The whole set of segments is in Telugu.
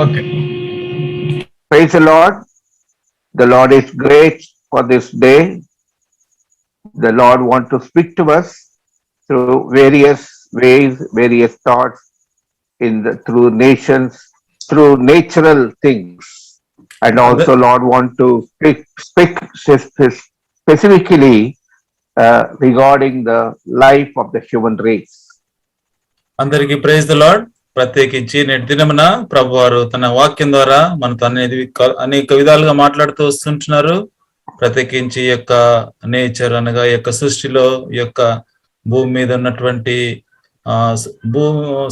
Okay. Praise the Lord. The Lord is great for this day. The Lord wants to speak to us through various ways, various thoughts through nations, through natural things. And also అంద- Lord want to speak specifically regarding the life of the human race. అందరికీ ప్రైజ్ ద లార్డ్. ప్రత్యేకించి నేటి దినమున ప్రభు వారు తన వాక్యం ద్వారా మనతో అనేక విధాలుగా మాట్లాడుతూ వస్తుంటున్నారు. ప్రత్యేకించి ఈ యొక్క నేచర్ అనగా ఈ యొక్క సృష్టిలో ఈ యొక్క భూమి మీద ఉన్నటువంటి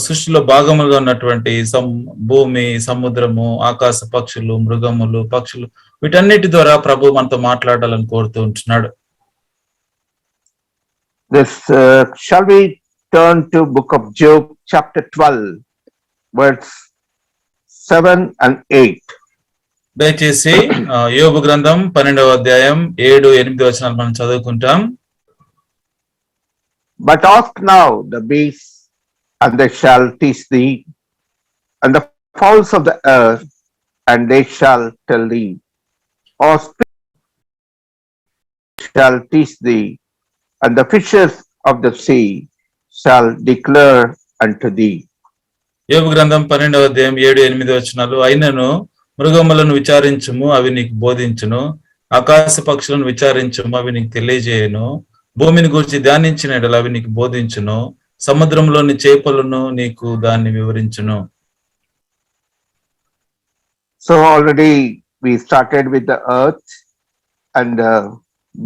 సృష్టిలో భాగములుగా ఉన్నటువంటి భూమి, సముద్రము, ఆకాశ పక్షులు, మృగములు, పక్షులు, వీటన్నిటి ద్వారా ప్రభు మనతో మాట్లాడాలని కోరుతూ ఉంటున్నాడు. This shall we turn to book of Job chapter 12 verse 7 and 8. దయచేసి యోబు గ్రంథం 12వ అధ్యాయం 7-8 వచనాలు మనం చదువుకుంటాం. But ask now the beasts, and they shall teach thee, and the fowls of the earth, and they shall tell thee, or shall teach thee, and the fishes of the sea shall declare unto thee. యోబు గ్రంథం 12వ అధ్యాయం 7-8 వచనాలు. అయినను మృగములను విచారించుము, అవి నీకు బోధించును, ఆకాశ పక్షులను విచారించుము, అవి నీకు తెలియజేయును, భూమిని గూర్చి ధ్యానించిన ఎడల అవి నీకు బోధించును, సముద్రంలోని చేపలను నీకు దాన్ని వివరించును. So already we started with the earth and the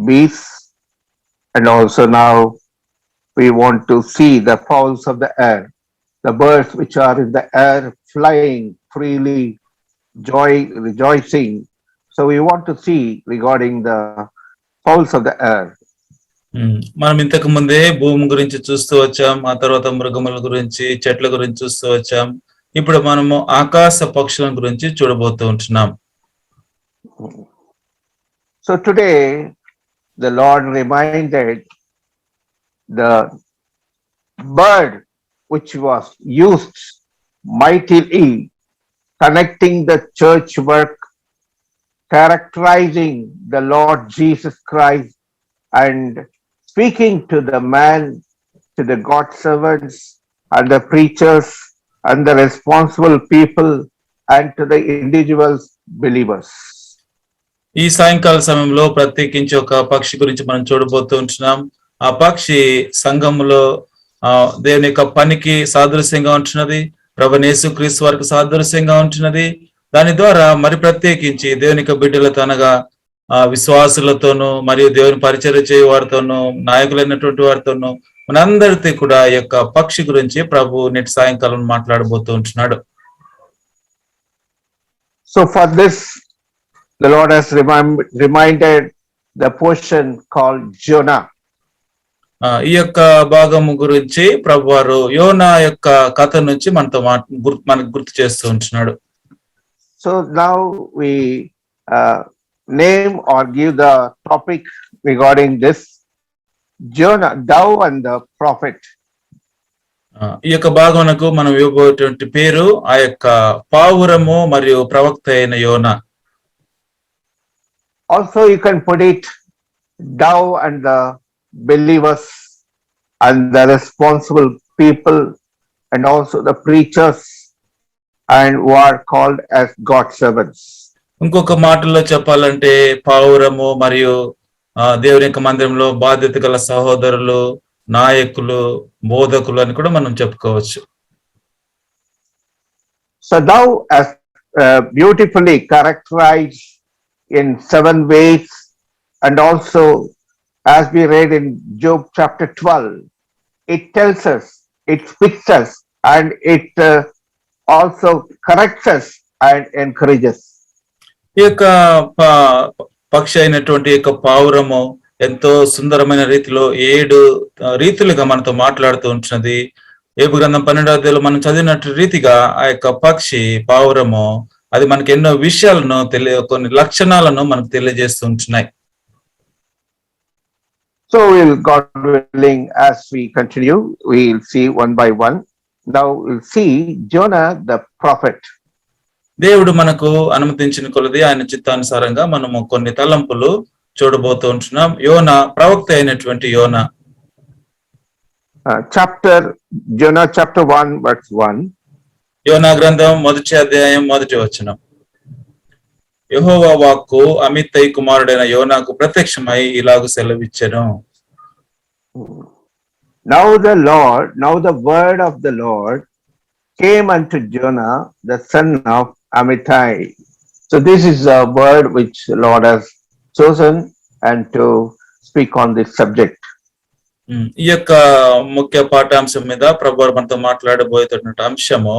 beasts, and also now we want to see the fowls of the air, the birds which are in the air flying freely, rejoicing. So we want to see regarding the fowls of the air. మనం ఇంతకు ముందే భూమి గురించి చూస్తూ వచ్చాం, ఆ తర్వాత మృగముల గురించి, చెట్ల గురించి చూస్తూ వచ్చాం. ఇప్పుడు మనము ఆకాశ పక్షుల గురించి చూడబోతూ ఉంటున్నాం. So today the Lord reminded the bird which was used mightily, connecting the church work, characterizing the Lord Jesus Christ, and speaking to the man, to the God servants, and the preachers, and the responsible people, and to the individual believers. ఈ సాయంకాల సమయంలో ప్రత్యేకించి ఒక పక్షి గురించి మనం చూడబోతూ ఉంటున్నాం. ఆ పక్షి సంఘములో దేవుని యొక్క పనికి సాదృశ్యంగా ఉంటున్నది, ప్రభువైన యేసుక్రీస్తు వారికి సాదృశ్యంగా ఉంటున్నది. దాని ద్వారా మరి ప్రత్యేకించి దేవుని యొక్క బిడ్డలతో అనగా విశ్వాసులతోనూ మరియు దేవుని పరిచర్య చేయు వారితోనూ, నాయకులైనటువంటి వారితోనూ, మనందరితో కూడా ఈ యొక్క పక్షి గురించి ప్రభు నేటి సాయంకాలం మాట్లాడబోతూ ఉంటున్నాడు. So for this, the Lord has reminded the portion called Jonah. ఈ యొక్క భాగము గురించి ప్రభు వారు యోనా యొక్క కథ నుంచి మనకు గుర్తు చేస్తూ ఉంటున్నాడు. So now we name or give the topic regarding this Jonah, thou and the prophet. ఈ యొక్క భాగమునకు మనం ఇవ్వబోయేటువంటి పేరు ఆ యొక్క పావురము మరియు ప్రవక్త అయిన యోనా. Also you can put it thou and the believers and the responsible people, and also the preachers, and who are called as God's servants. ఇంకొక మాటల్లో చెప్పాలంటే పావురము మరియు దేవుని యొక్క మందిరంలో బాధ్యత గల సహోదరులు, నాయకులు, బోధకులు అని కూడా మనం చెప్పుకోవచ్చు. So thou as beautifully characterized in 7 ways, and also as we read in Job chapter 12, it tells us, it speaks us, and it also corrects us and encourages. ఈ యొక్క పక్షి అయినటువంటి యొక్క పావురము ఎంతో సుందరమైన రీతిలో 7 రీతులుగా మనతో మాట్లాడుతూ ఉంటున్నది. యోబు గ్రంథం 12వ అధ్యాయంలో మనం చదివినట్టు రీతిగా ఆ యొక్క పక్షి పావురము అది మనకి ఎన్నో విషయాలను కొన్ని లక్షణాలను మనకు తెలియజేస్తూ ఉంటున్నాయి. So we'll, God willing, as we continue, we'll see one by one Now we'll see Jonah the prophet. దేవుడు మనకు అనుమతించిన కొలది ఆయన చిత్తానుసారంగా మనము కొన్ని తలంపులు చూడబోతూ ఉంటున్నాం. యోనా ప్రవక్త అయినటువంటి యోనా. Jonah chapter 1 verse 1. యోనా గ్రంథం 1వ అధ్యాయం 1వ వచనం. యెహోవా వాక్కు అమిత్తయి కుమారుడైన యోనాకు ప్రత్యక్షమై ఇలాగు సెలవిచ్చెను. Now the word of the Lord came unto Jonah, the son of Amittai. So this is a word which the Lord has chosen and to speak on this subject. ఈ యొక్క ముఖ్య పాఠాంశం మీద ప్రభువు మనతో మాట్లాడబోయేటటువంటి అంశము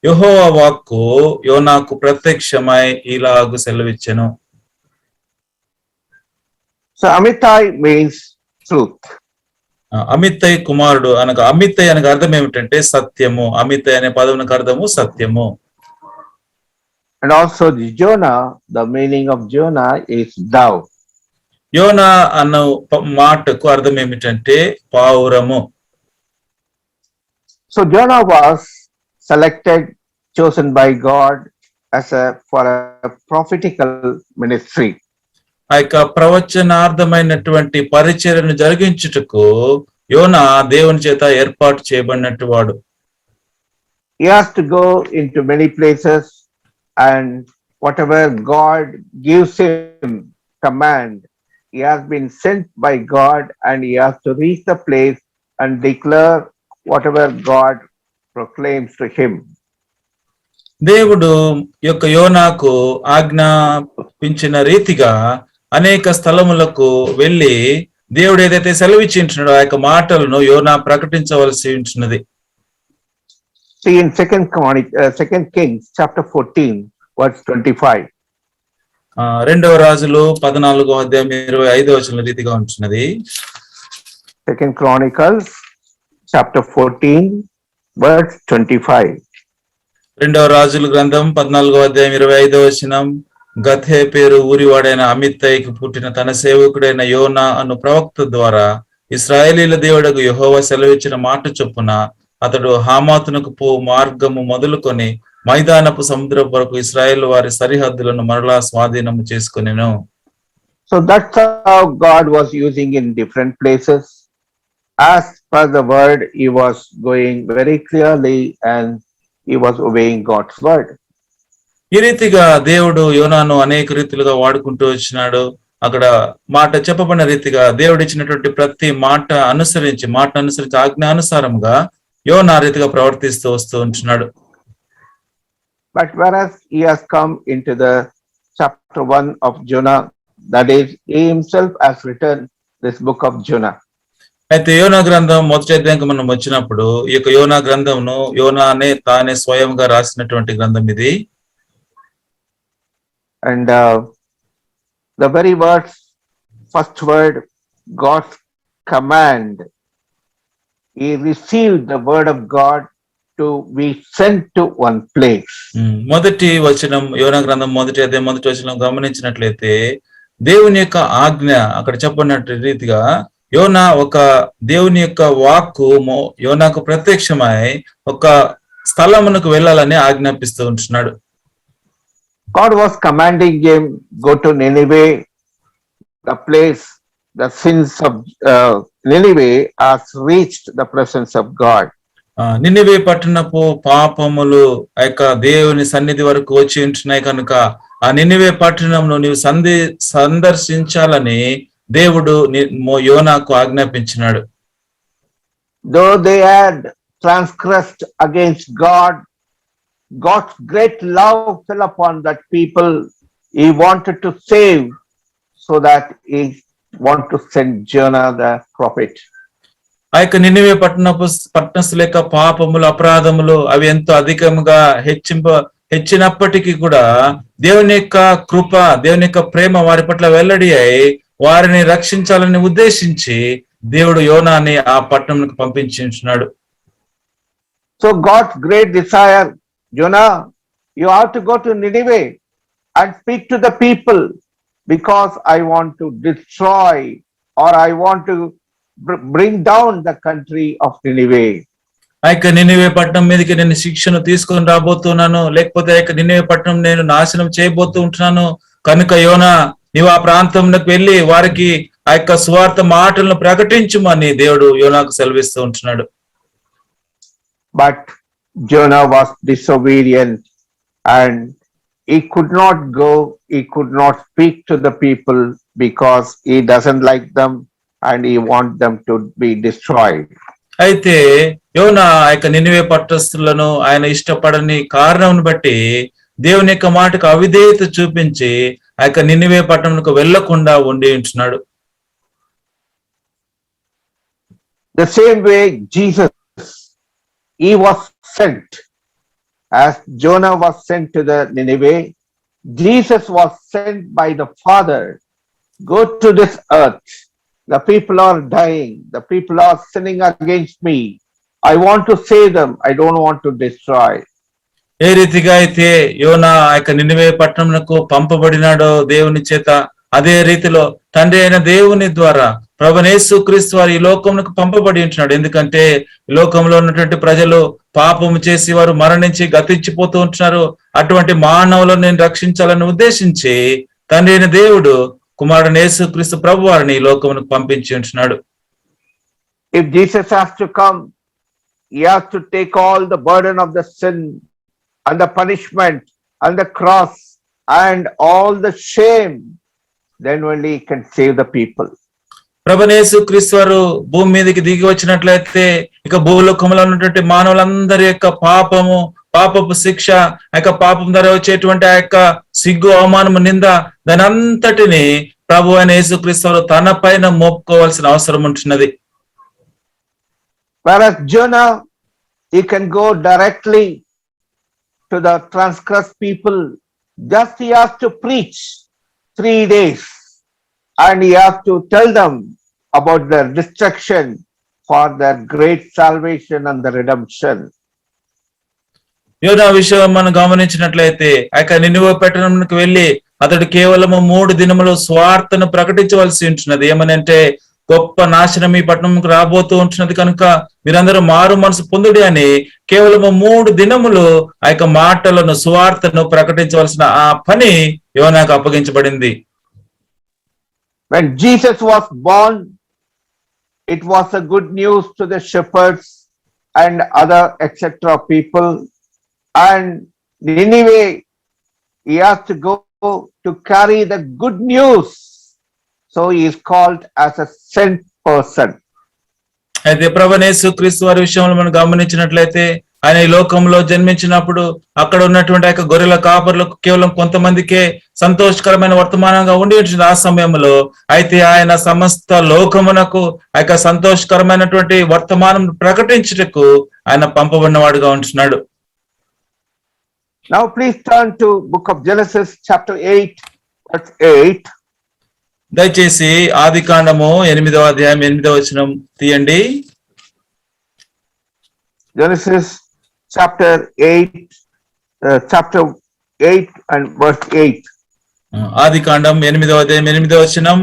యెహోవా వాక్కు యోనాకు ప్రత్యక్షమై ఇలాగు సెలవిచ్చెను. So Amittai means truth. అమిత్తయి కుమారుడు అనగా అమిత్తయి అనగా అర్థం ఏమిటంటే సత్యము. అమిత్తయి అనే పదమునకు అర్థము సత్యము. And also the Jonah, the meaning of Jonah is thou. యోనా అన్న మాటకు అర్థం ఏమిటంటే పావురము. So Jonah was selected, chosen by God for a prophetical ministry. ఆ యొక్క ప్రవచనార్థమైనటువంటి పరిచర్యను జరిగించుటకు యోనా దేవుని చేత ఏర్పాటు చేయబడినట్టు వాడు. He has to go into many places, and whatever God gives him command, he has been sent by God, and he has to reach the place and declare whatever God proclaims to him. దేవుడు యొక్క యోనాకు ఆజ్ఞాపించిన రీతిగా అనేక స్థలములకు వెళ్ళి దేవుడు ఏదైతే సెలవిచ్చింటున్నాడో ఆ యొక్క మాటలను యోనా ప్రకటించవలసి ఉంటున్నది. See in 2 Kings chapter 14 verse 25. రెండవ రాజులు 14వ అధ్యాయం 25వ వచనం రీతిగా ఉంటున్నది. 2 Chronicles chapter 14 verse 25. రెండవ రాజుల గ్రంథం 14వ అధ్యాయం 25వ వచనం. గథే పేరు ఊరివాడైన అమిత్తయికి పుట్టిన తన సేవకుడైన యోనా అను ప్రవక్త ద్వారా ఇశ్రాయేలీల దేవుడకు యెహోవా సెలవిచ్చిన మాట చొప్పున అతడు హామాతునకు పో మార్గము మొదలుకొని మైదానపు సముద్రం వరకు ఇశ్రాయేలు వారి సరిహద్దులను మరలా స్వాధీనము చేసుకొనెను. So that's how God was using in different places. As per the word, he was going very clearly and he was obeying God's word. ఈ రీతిగా దేవుడు యోనాను అనేక రీతిలుగా వాడుకుంటూ వచ్చినాడు. అక్కడ మాట చెప్పబడిన రీతిగా దేవుడు ఇచ్చినటువంటి ప్రతి మాటను అనుసరించి ఆజ్ఞానుసారముగా యోనా రీతిగా ప్రవర్తిస్తూ వస్తూ ఉంటున్నాడు. But whereas he has come into the chapter 1 of Jonah, that is, he himself has written this book of Jonah. అయితే యోనా గ్రంథం 1వ అధ్యాయానికి మనం వచ్చినప్పుడు ఈ యొక్క యోనా గ్రంథంను యోనానే తానే స్వయంగా రాసినటువంటి గ్రంథం ఇది. And the very words, first word, God's command, he received the word of God to be sent to one place. మొదటి వచనం యోనా గ్రంథం 1వ అధ్యాయం 1వ వచనం గమనించినట్లయితే దేవుని యొక్క ఆజ్ఞ అక్కడ చెప్పినట్టు రీతిగా యోనా ఒక దేవుని యొక్క వాక్కు యోనాకు ప్రత్యక్షమై ఒక స్థలమునకు వెళ్ళాలని ఆజ్ఞాపిస్తూ ఉంటున్నాడు. God was commanding him, go to Nineveh, the place, the sins of Nineveh has reached the presence of God. Nineveh పట్టణపు పాపములు ఆ యొక్క దేవుని సన్నిధి వరకు వచ్చి ఉంటున్నాయి కనుక ఆ నినివే పట్టణంను నీవు సందర్శించాలని దేవుడు యోనాకు ఆజ్ఞాపించినాడు. Though they had transgressed against God, God's great love fell upon that people. He wanted to save, so that he wanted to send Jonah the prophet. ఆ యొక్క నినివే పట్టణస్థుల యొక్క పాపములు అపరాధములు అవి ఎంతో అధికంగా హెచ్చినప్పటికీ కూడా దేవుని యొక్క కృప దేవుని యొక్క ప్రేమ వారి పట్ల వెల్లడి అయి వారిని రక్షించాలని ఉద్దేశించి దేవుడు యోనాని ఆ పట్టణంకు పంపించున్నాడు. So God's great desire, Jonah, you have to go to Nineveh and speak to the people, because I want to destroy, or I want to bring down the country of Nineveh. ఆ యొక్క నినివే పట్టణం మీదకి నేను శిక్షను తీసుకొని రాబోతున్నాను, లేకపోతే ఆ యొక్క నినివే పట్టణం నేను నాశనం చేయబోతూ ఉంటున్నాను, కనుక యోనా నీవు ఆ ప్రాంతంలోకి వెళ్ళి వారికి ఆ యొక్క సువార్త మాటలను ప్రకటించుమని దేవుడు యోనాకు సెలవిస్తూ ఉంటున్నాడు. But Jonah was disobedient and he could not go, he could not speak to the people because he doesn't like them and he wants them to be destroyed. అయితే యోనా ఆ యొక్క నినివే పట్టణస్తులను ఆయన ఇష్టపడని కారణం బట్టి దేవుని యొక్క మాటకు అవిధేయత చూపించి ఆ యొక్క నినివే పట్టణంకు వెళ్లకుండా ఉండి ఉంటున్నాడు. The same way Jesus, he was sent. As Jonah was sent to the Nineveh, Jesus was sent by the Father. Go to this earth. The people are dying. The people are sinning against me. I want to save them. I don't want to destroy. ఏ రీతిగా అయితే యోనా ఆ యొక్క నినివే పట్టణంకు పంపబడినాడో దేవుని చేత, అదే రీతిలో తండ్రి అయిన దేవుని ద్వారా ప్రభువైన యేసుక్రీస్తు వారు ఈ లోకమునకు పంపబడి ఉంటున్నాడు. ఎందుకంటే ఈ లోకంలో ఉన్నటువంటి ప్రజలు పాపము చేసి వారు మరణించి గతించిపోతూ ఉంటున్నారు. అటువంటి మానవులను నేను రక్షించాలని ఉద్దేశించి తండ్రి అయిన దేవుడు కుమారుడు యేసుక్రీస్తు ప్రభు వారిని ఈ లోకమునకు పంపించి ఉంటున్నాడు. If Jesus has to come, he has to take all the burden of the sin and the punishment and the cross and all the shame, then only he can save the people. ప్రభువైన యేసుక్రీస్తు వారు భూమి మీదకి దిగి వచ్చినట్లయితే ఇక భూలోకంలో ఉన్నటువంటి మానవులందరి యొక్క పాపము, పాపపు శిక్ష, ఆ యొక్క పాపం ద్వారా వచ్చేటువంటి ఆ యొక్క సిగ్గు, అవమానము, నింద, దాని అంతటిని ప్రభువైన యేసుక్రీస్తు వారు తన పైన మోపుకోవాల్సిన అవసరం ఉంటున్నది. Whereas Jonah, he can go directly to the transgressed people. Just he has to preach 3 days and he has to tell them about their destruction for their great salvation and the redemption. యోనా విషయం మనం గమనించినట్లయితే ఆ యొక్క నినివే పట్టణంకి వెళ్ళి అతడు కేవలము 3 దినములు స్వార్థను ప్రకటించవలసి ఉంటున్నది. ఏమనంటే గొప్ప నాశనం ఈ పట్టణంకు రాబోతూ ఉంటున్నది కనుక మీరందరూ మారు మనసు పొందుడి అని కేవలము 3 దినములు ఆ యొక్క మాటలను, సువార్తను ప్రకటించవలసిన ఆ పని యోనాకు అప్పగించబడింది. When Jesus was born, it was a good news to the shepherds and other etc. people. And Nineveh, he has to go to carry the good news. So he is called as a sent person. అయితే ప్రభువైన యేసుక్రీస్తు వారి విషయంలో మనం గమనించినట్లయితే ఆయన ఈ లోకంలో జన్మించినప్పుడు అక్కడ ఉన్నటువంటి ఆ యొక్క గొర్రెల కాపరులకు కేవలం కొంతమందికే సంతోషకరమైన వర్తమానంగా ఉండి ఉంటుంది ఆ సమయంలో. అయితే ఆయన సమస్త లోకమునకు ఆ యొక్క సంతోషకరమైనటువంటి వర్తమానం ప్రకటించుటకు ఆయన పంపబడినవాడుగా ఉంటున్నాడు. Now please turn to book of Genesis chapter 8 verse 8. దయచేసి ఆదికాండము 8వ అధ్యాయం 8వ వచనం తీయండి. Genesis chapter 8 and verse 8. ఆదికాండం 8వ అధ్యాయం 8వ వచనం.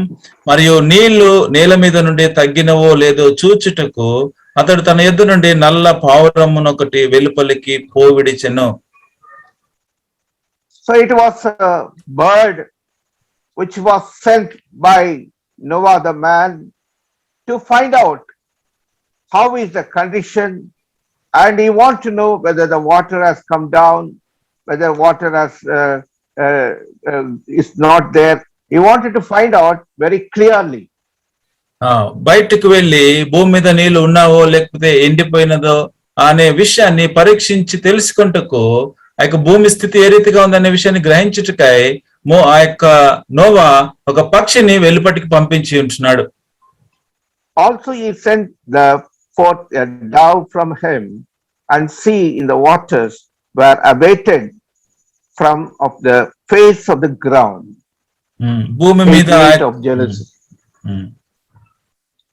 మరియు నీళ్లు నేల మీద నుండి తగ్గినవో లేదో చూచుటకు అతడు తన యొద్ద నుండి నల్ల పావురమునొకటి వెలుపలికి పోవిడిచెను. So it was a bird which was sent by Noah the man to find out how is the condition, and he want to know whether the water has come down, whether water has is not there. He wanted to find out very clearly. బయటకు వెళ్ళి భూమి మీద నీళ్లు ఉన్నావో లేకపోతే ఎండిపోయినదో అనే విషయాన్ని పరీక్షించి తెలుసుకుంటకు ఆ యొక్క భూమి స్థితి ఏ రీతిగా ఉందనే విషయాన్ని గ్రహించుటకై ఆ యొక్క నోవా ఒక పక్షిని వెలుపటికి పంపించి ఉంటున్నాడు. Also he sent forth a dove from him, and sea in the waters were abated from of the face of the ground. భూమి మీద of Genesis.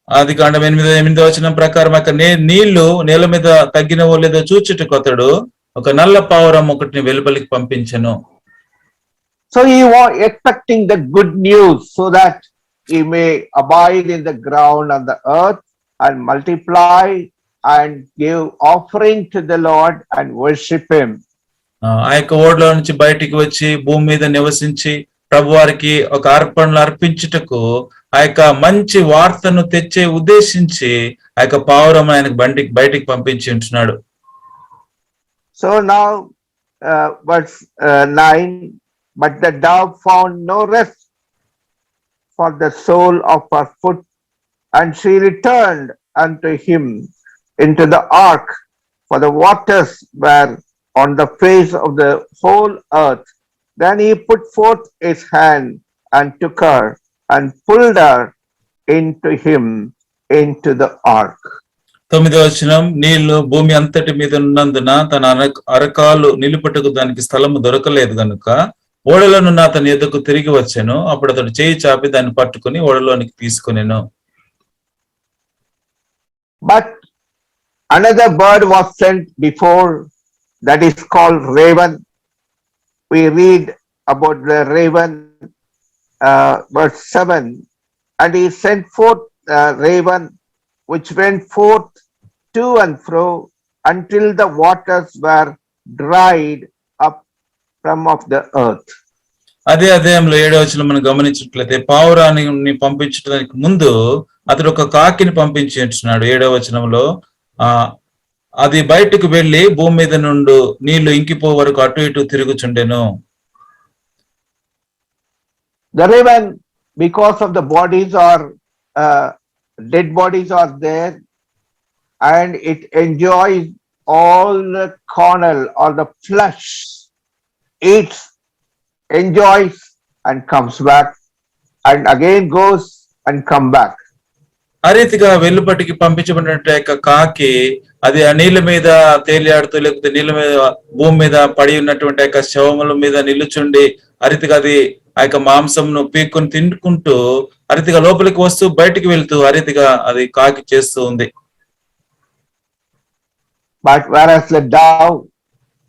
ఆదికాండం 8వ వచనం ప్రకారం నీళ్లు నేల మీద తగ్గినవో లేదో చూచుటకు అతడు ఒక నల్ల పావురం ఒకటిని వెలుపలికి పంపించెను. So he was expecting the good news so that he may abide in the ground and the earth and multiply and give offering to the Lord and worship him. ఆ యొక్క ఓడలో నుంచి బయటికి వచ్చి భూమి మీద నివసించి ప్రభువారికి ఒక అర్పణలు అర్పించుటకు ఆ యొక్క మంచి వార్తను తెచ్చే ఉద్దేశించి ఆ యొక్క పావురం ఆయనకు బయటికి పంపించి ఉంటున్నాడు. So now verse 9, but the dove found no rest for the sole of her foot, and she returned unto him into the ark, for the waters were on the face of the whole earth. Then he put forth his hand and took her and pulled her into him into the ark. 9వ వచనం, నీళ్లు భూమి అంతటి మీద ఉన్నందున తన అరకాలు నిలుపుటకు దానికి స్థలము దొరకలేదు గనుక ఓడలోనున్న అతని ఎదుకు తిరిగి వచ్చాను. అప్పుడు అతడు చేయి చాపి దాన్ని పట్టుకుని ఓడలోనికి తీసుకునేను. But another bird was sent before, that is called raven. We read about the raven, verse 7, and he sent forth raven, which went forth to and fro until the waters were dried up from off the earth. అదే అధ్యాయంలో 7వ వచనం మనం గమనించినట్లయితే పావురాన్ని పంపించడానికి ముందు అతడు ఒక కాకిని పంపించి ఉంటున్నాడు. 7వ వచనంలో అది బయటకు వెళ్లి భూమి మీద నుండి నీళ్లు ఇంకిపో వరకు అటు ఇటు తిరుగుచుండెను. The raven, because of the bodies are dead bodies are there, and it enjoys all the carnal or the flesh, eats, enjoys and comes back, and again goes and come back. ఆ రీతిగా వెలుపటికి పంపించబడినట్టు యొక్క కాకి అది ఆ నీళ్ళ మీద తేలియాడుతూ లేకపోతే నీళ్ళ మీద భూమి మీద పడి ఉన్నటువంటి యొక్క శవముల మీద నిలుచుండి ఆ రీతిగా అది ఆ యొక్క మాంసంను పీక్కుని తింటుకుంటూ ఆ రీతిగా లోపలికి వస్తూ బయటికి వెళ్తూ ఆ రీతిగా అది కాకి చేస్తూ ఉంది. But whereas the dove,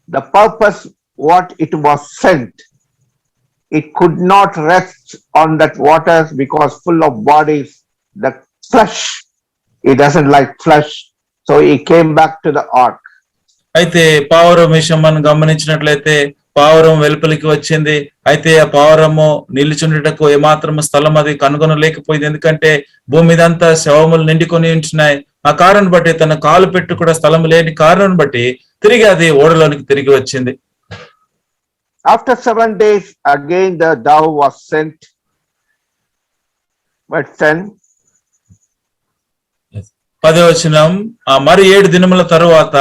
the purpose what it was sent, it could not rest on that waters because full of bodies, the flesh, it doesn't like flesh, so he came back to the ark. అయితే పావురం విషయం మనం గమనించినట్లయితే పావురం వెలుపలికి వచ్చింది. అయితే ఆ పావురము నిలుచుండటకు ఏమాత్రము స్థలం అది కనుగొనలేకపోయింది. ఎందుకంటే భూమి మీదంతా శవములు నిండుకొని ఉంటున్నాయి. ఆ కారణం బట్టి తన కాలు పెట్టు కూడా స్థలం లేని కారణం బట్టి తిరిగి అది ఓడలోనికి తిరిగి వచ్చింది. After 7 days again the dove was sent. But then 10వ వచనం, మరి 7 దినముల తరువాత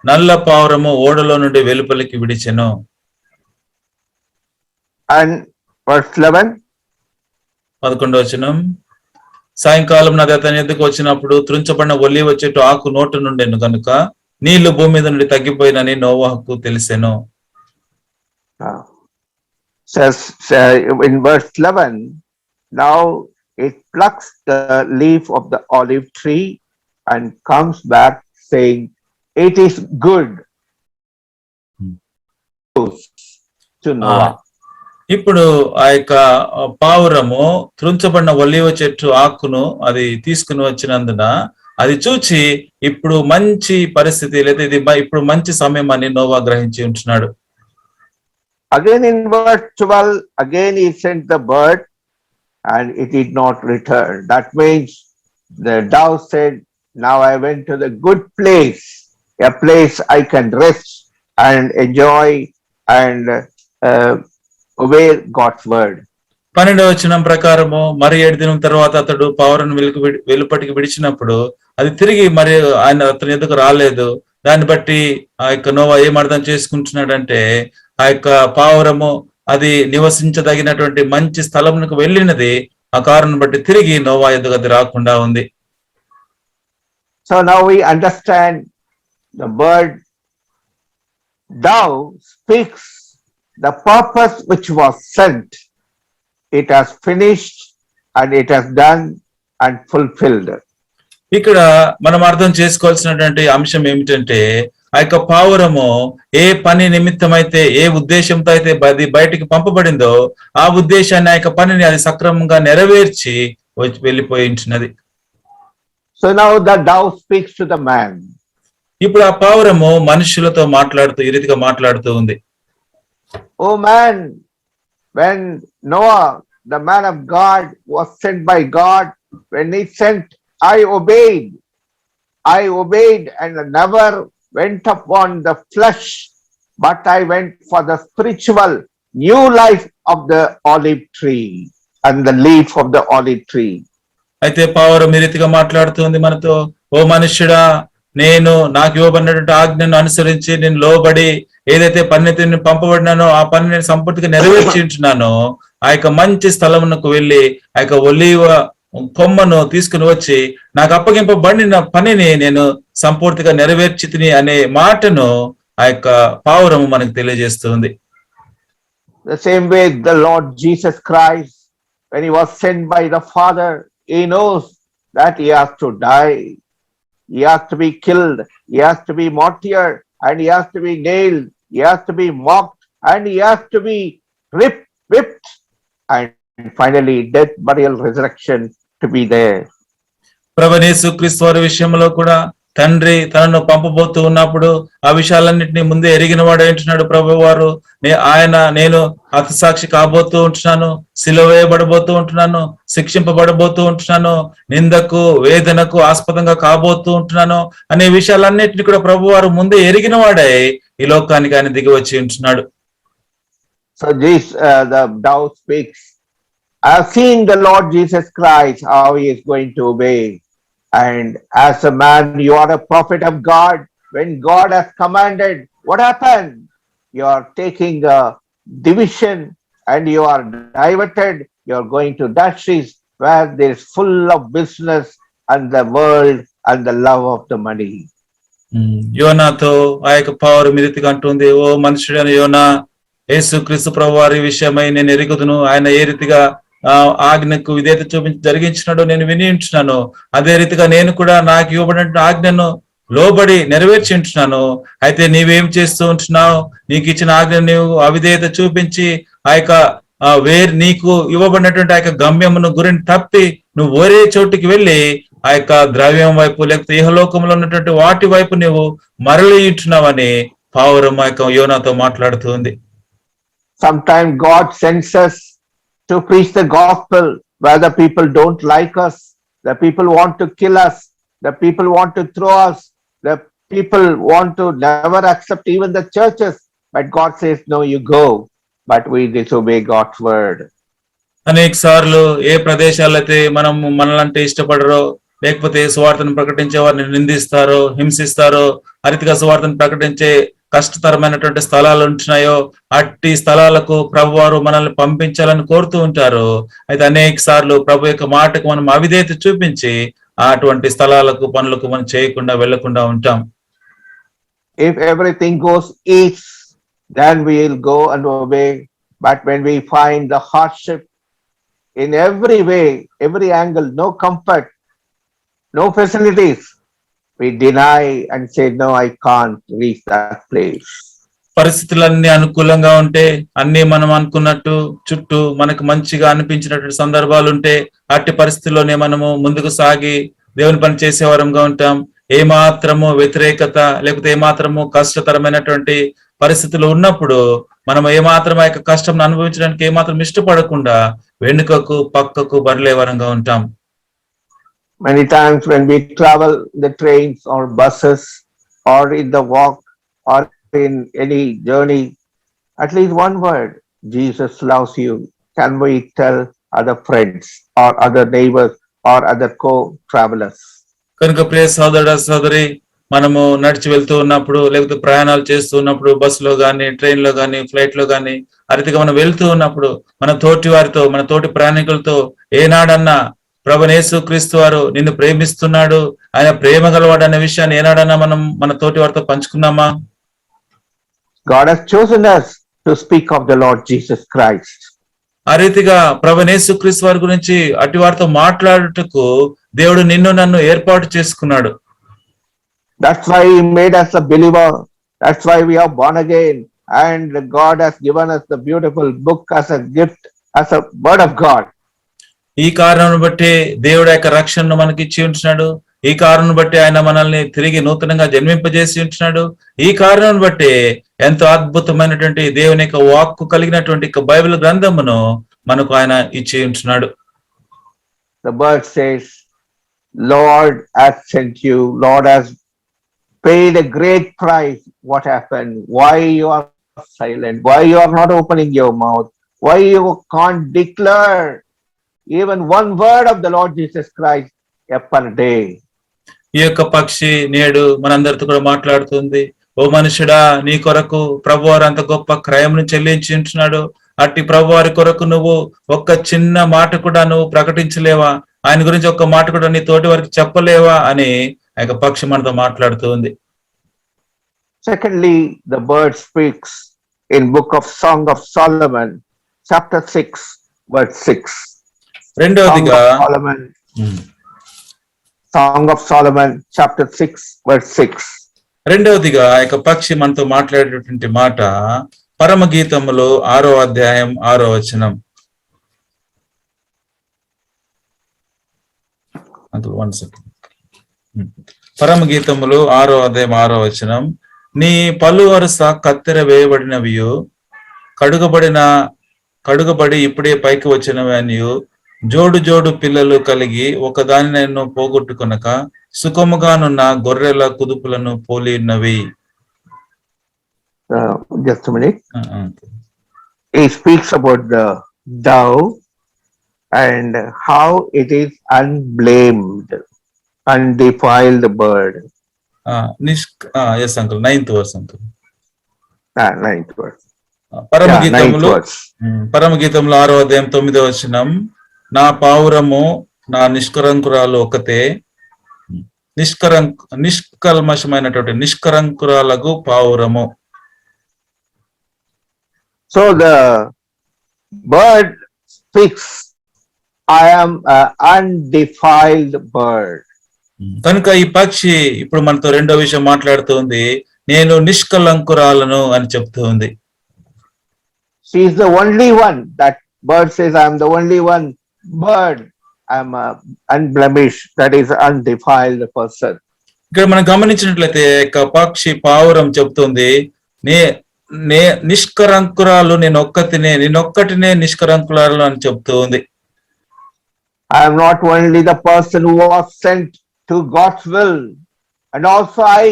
నల్ల పావురము ఓడలో నుండి వెలుపలికి విడిచెను. And verse 11, 11వ వచనం, సాయంకాలం నది అతని ఎద్దుకు వచ్చినప్పుడు త్రుంచబడిన ఒలీవ చెట్టు ఆకు నోటు నుండెను కనుక నీళ్లు భూమి మీద నుండి తగ్గిపోయినని నోవాహుకు తెలిసెను. says in verse 11, now it plucks the leaf of the olive tree and comes back saying, it is good to Noah. ఇప్పుడు ఆ యొక్క పావురము త్రుంచబడిన ఒలీవ చెట్టు ఆకును అది తీసుకుని వచ్చినందున అది చూచి ఇప్పుడు మంచి పరిస్థితి లేదా ఇది ఇప్పుడు మంచి సమయం అని నోవా గ్రహించి ఉంటున్నాడు. Again in verse 12, again he sent the bird and it did not return. That means the dove said, now I went to the good place, a place I can rest and enjoy and obey God's word. 12వ వచనం ప్రకారము మరి 7 దినం తర్వాత అతడు పావురను వెలుపటికి విడిచినప్పుడు అది తిరిగి మరి అతని ఎదుకు రాలేదు. దాన్ని బట్టి ఆ యొక్క నోవా ఏం అర్థం చేసుకుంటున్నాడంటే ఆ యొక్క పావురము అది నివసించదగినటువంటి మంచి స్థలమునకు వెళ్ళినది. ఆ కారణం బట్టి తిరిగి నోవా ఎదుగు అది రాకుండా ఉంది. So now we understand the bird dove speaks the purpose which was sent. It has finished and it has done and fulfilled. ఇక్కడ మనం అర్థం చేసుకోవాల్సినటువంటి అంశం ఏమిటంటే ఆ యొక్క పావురము ఏ పని నిమిత్తమైతే ఏ ఉద్దేశంతో అయితే అది బయటికి పంపబడిందో ఆ ఉద్దేశాన్ని ఆ యొక్క పనిని అది సక్రమంగా నెరవేర్చి వెళ్ళిపోయించినది. So now the dove speaks to the man. ఇప్పుడు ఆ పావురము మనుషులతో మాట్లాడుతూ ఈ రీతిగా మాట్లాడుతూ ఉంది. Oh man, when Noah, the man of God, was sent by God, when he sent, I obeyed and never went upon the flesh, but I went for the spiritual new life of the olive tree and the leaf of the olive tree. అయితే పావురం ఈ రీతిగా మాట్లాడుతుంది మనతో, ఓ మనుష్యుడా, నేను నాకు ఇవ్వబడినటువంటి ఆజ్ఞను అనుసరించి నేను లోబడి ఏదైతే పనితో పంపబడినానో ఆ పని నేను సంపూర్తిగా నెరవేర్చి ఉంటున్నానో ఆ యొక్క మంచి స్థలమునకు వెళ్ళి ఆ యొక్క ఒలీవ కొమ్మను తీసుకుని వచ్చి నాకు అప్పగింపబడిన పనిని నేను సంపూర్తిగా నెరవేర్చితిని అనే మాటను ఆ యొక్క పావురము మనకు తెలియజేస్తుంది. The same way the Lord Jesus Christ, when he was sent by the Father, he knows that he has to die. He has to be killed. He has to be martyred, and he has to be nailed. He has to be mocked, and he has to be whipped, and finally death, burial, resurrection to be there. ప్రభువైన యేసుక్రీస్తు వారి విషయంలో కూడా తండ్రి తనను పంపబోతూ ఉన్నప్పుడు ఆ విషయాలన్నింటినీ ముందే ఎరిగిన వాడు ఏంటున్నాడు ప్రభు వారు, నేను హతసాక్షి కాబోతూ ఉంటున్నాను, సిలువ వేయబడబోతూ ఉంటున్నాను, శిక్షింపబడబోతూ ఉంటున్నాను, నిందకు వేదనకు ఆస్పదంగా కాబోతూ ఉంటున్నాను అనే విషయాలన్నింటినీ కూడా ప్రభు వారు ముందే ఎరిగిన వాడే ఈ లోకానికి ఆయన దిగి వచ్చి ఉంటున్నాడు. So this the dove speaks. I have seen the Lord Jesus Christ, how he is going to obey. And as a man, you are a prophet of God. When God has commanded, what happened? You are taking a division and you are diverted. You are going to Dashish, where there is full of business and the world and the love of the money. యోనాతో ఆ యొక్క పావురం ఈ రీతిగా అంటుంది, ఓ మనుషుడైన యోనా, యేసుక్రీస్తు ప్రభువారి విషయమై నేను ఎరుగుదును, ఆయన ఏ రీతిగా ఆజ్ఞకు విధేయత చూపించి జరిగించినాడో నేను విని ఉంటున్నాను, అదే రీతిగా నేను కూడా నాకు ఇవ్వబడిన ఆజ్ఞను లోబడి నెరవేర్చి ఉంటున్నాను. అయితే నీవేం చేస్తూ ఉంటున్నావు? నీకు ఇచ్చిన ఆజ్ఞను నీవు అవిధేయత చూపించి ఆ యొక్క నీకు ఇవ్వబడినటువంటి ఆ యొక్క గమ్యమును గురిని తప్పి నువ్వు వేరే చోటుకి వెళ్ళి ఆ యొక్క ద్రవ్యం వైపు లేకపోతే ఇహలోకంలో ఉన్నటువంటి వాటి వైపు నువ్వు మరలి ఉంటున్నావని పావురం ఆ యొక్క యోనాతో మాట్లాడుతుంది. Sometimes God sends us to preach the gospel where the people don't like us, the people want to kill us, the people want to throw us, the people want to never accept even the churches, but God says no, you go, but we disobey God's word. అనేక సార్లు ఏ ప్రదేశాలైతే మనలంటే ఇష్టపడరో లేకపోతే సువార్తను ప్రకటించే వారిని నిందిస్తారో హింసిస్తారో అరితిగా సువార్తను ప్రకటించే కష్టతరమైనటువంటి స్థలాలు ఉంటున్నాయో అట్టి స్థలాలకు ప్రభు వారు మనల్ని పంపించాలని కోరుతూ ఉంటారు. అయితే అనేక సార్లు ప్రభు యొక్క మాటకు మనం అవిధేయత చూపించి అటువంటి స్థలాలకు పనులకు మనం చేయకుండా వెళ్లకుండా ఉంటాం. If everything goes east, then we will go and obey. But when we find the hardship in every way, every angle, no comfort, no facilities, we deny and say, no, I can't reach that place. పరిస్థితులన్నీ అనుకూలంగా ఉంటే అన్ని మనం అనుకున్నట్టు చుట్టూ మనకు మంచిగా అనిపించినటువంటి సందర్భాలు ఉంటే అట్టి పరిస్థితుల్లోనే మనము ముందుకు సాగి దేవుని పని చేసేవారంగా ఉంటాం. ఏమాత్రము వ్యతిరేకత లేకపోతే ఏమాత్రము కష్టతరమైనటువంటి పరిస్థితులు ఉన్నప్పుడు మనం ఏమాత్రం ఆ యొక్క కష్టం అనుభవించడానికి ఏమాత్రం ఇష్టపడకుండా వెనుకకు పక్కకు బరిలేవారంగా ఉంటాం. Many times when we travel the trains or buses or in the walk or in any journey, at least one word, Jesus loves you, can we tell other friends or other neighbors or other co-travelers? కనుక ప్రియ సోదరుడ సోదరి, మనము నడిచి వెళ్తూ ఉన్నప్పుడు లేకపోతే ప్రయాణాలు చేస్తూ ఉన్నప్పుడు బస్సులో గాని ట్రైన్ లో గాని ఫ్లైట్ లో గాని అరితిగా మనం వెళ్తూ ఉన్నప్పుడు మన తోటి వారితో మన తోటి ప్రయాణికులతో ఏనాడన్నా ప్రభువైన యేసుక్రీస్తు వారు నిన్ను ప్రేమిస్తున్నాడు, ఆయన ప్రేమ గలవాడు అనే విషయాన్ని ఏనాడన్నా మనం మన తోటి వారితో పంచుకున్నామా? God has chosen us to speak of the Lord Jesus Christ. ఆ రీతిగా ప్రభువైన యేసుక్రీస్తు వారి గురించి అటు వారితో మాట్లాడుటకు దేవుడు నిన్ను నన్ను ఏర్పాటు చేసుకున్నాడు. That's why he made us a believer. That's why we are born again. And God has given us the beautiful book as a gift, as a word of God. ఈ కారణం బట్టి దేవుడు యొక్క రక్షణను మనకి ఇచ్చి ఉంటున్నాడు. ఈ కారణం బట్టి ఆయన మనల్ని తిరిగి నూతనంగా జన్మింపజేసి ఉంటున్నాడు. ఈ కారణం బట్టి ఎంతో అద్భుతమైనటువంటి దేవుని యొక్క వాక్కు కలిగినటువంటి బైబిల్ గ్రంథమును మనకు ఆయన ఇచ్చి ఉంటున్నాడు. The bird says, Lord has sent you, Lord has paid a great price. What happened? Why you are silent? Why you are not opening your mouth? Why you can't declare even one word of the Lord Jesus Christ per day? ఈ యొక్క పక్షి నేడు మనందరితో కూడా మాట్లాడుతుంది. ఓ మనుషుడా, నీ కొరకు ప్రభువారు అంత గొప్ప క్రయమును చెల్లించి ఉంటున్నాడు. అట్టి ప్రభువారి కొరకు నువ్వు ఒక్క చిన్న మాట కూడా నువ్వు ప్రకటించలేవా? ఆయన గురించి ఒక్క మాట కూడా నీ తోటి వారికి చెప్పలేవా అని ఆ యొక్క పక్షి మనతో మాట్లాడుతూ ఉంది. Secondly, the bird speaks in book of Song of Solomon, chapter 6, verse 6. రెండవదిగా Song of Solomon, chapter 6, verse 6. రెండవదిగా ఆ యొక్క పక్షి మనతో మాట్లాడేటువంటి మాట పరమగీతములో 6వ అధ్యాయం 6వ వచనం. పరమగీతములో 6వ అధ్యాయం 6వ వచనం. నీ పలు వరుస కత్తెర వేయబడినవియు కడుగబడి ఇప్పుడే పైకి వచ్చినవి అనియు జోడు జోడు పిల్లలు కలిగి ఒకదానినైనా పోగొట్టుకొనక సుఖముగానున్న గొర్రెల కుదుపులను పోలి ఉన్నవి. Just a minute. He speaks about the dove and how it is unblamed, undefiled bird. Yes, uncle. 9th verse, uncle. 9th verse. పరమగీతములో 6వ అధ్యాయం 9వ వచనం. నా పావురము నా నిష్కరంకురాలు ఒకతే, నిష్కల్మషమైనటువంటి నిష్కరంకురాలకు పావురము. So the bird speaks, I am an undefiled bird. కనుక ఈ పక్షి ఇప్పుడు మనతో రెండో విషయం మాట్లాడుతుంది, నేను నిష్కలంకురాలను అని చెప్తూ ఉంది. She is the only one. That bird says, I am the only one bird. I am unblemished, that is undefiled person. ఇక్కడ మనం గమనించినట్లయితే పక్షి పావురం చెప్తుంది, నే నిష్కరంకురాలు నేనొక్కటినే నిష్కరంకురాలు అని చెప్తూ ఉంది. I am not only the person who was sent to God's will, and also I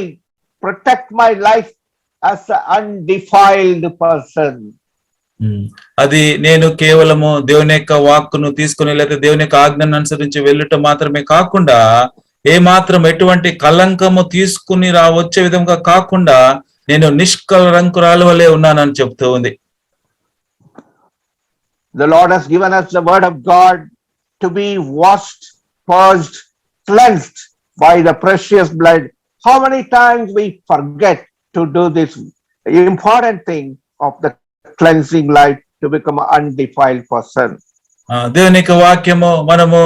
protect my life as an undefiled person. అది నేను కేవలము దేవుని యొక్క వాక్కును తీసుకుని లేదా దేవుని యొక్క ఆజ్ఞను అనుసరించి వెళ్ళటం మాత్రమే కాకుండా ఏ మాత్రం ఎటువంటి కలంకము తీసుకుని వచ్చే విధంగా కాకుండా నేను నిష్కలంకురాలు వలె ఉన్నానని చెప్తూ ఉంది. The Lord has given us the word of God to be washed, purged, cleansed by the precious blood. How many times we forget to do this important thing of the cleansing life to become an undefiled person. దేవుని యొక్క వాక్యము మనము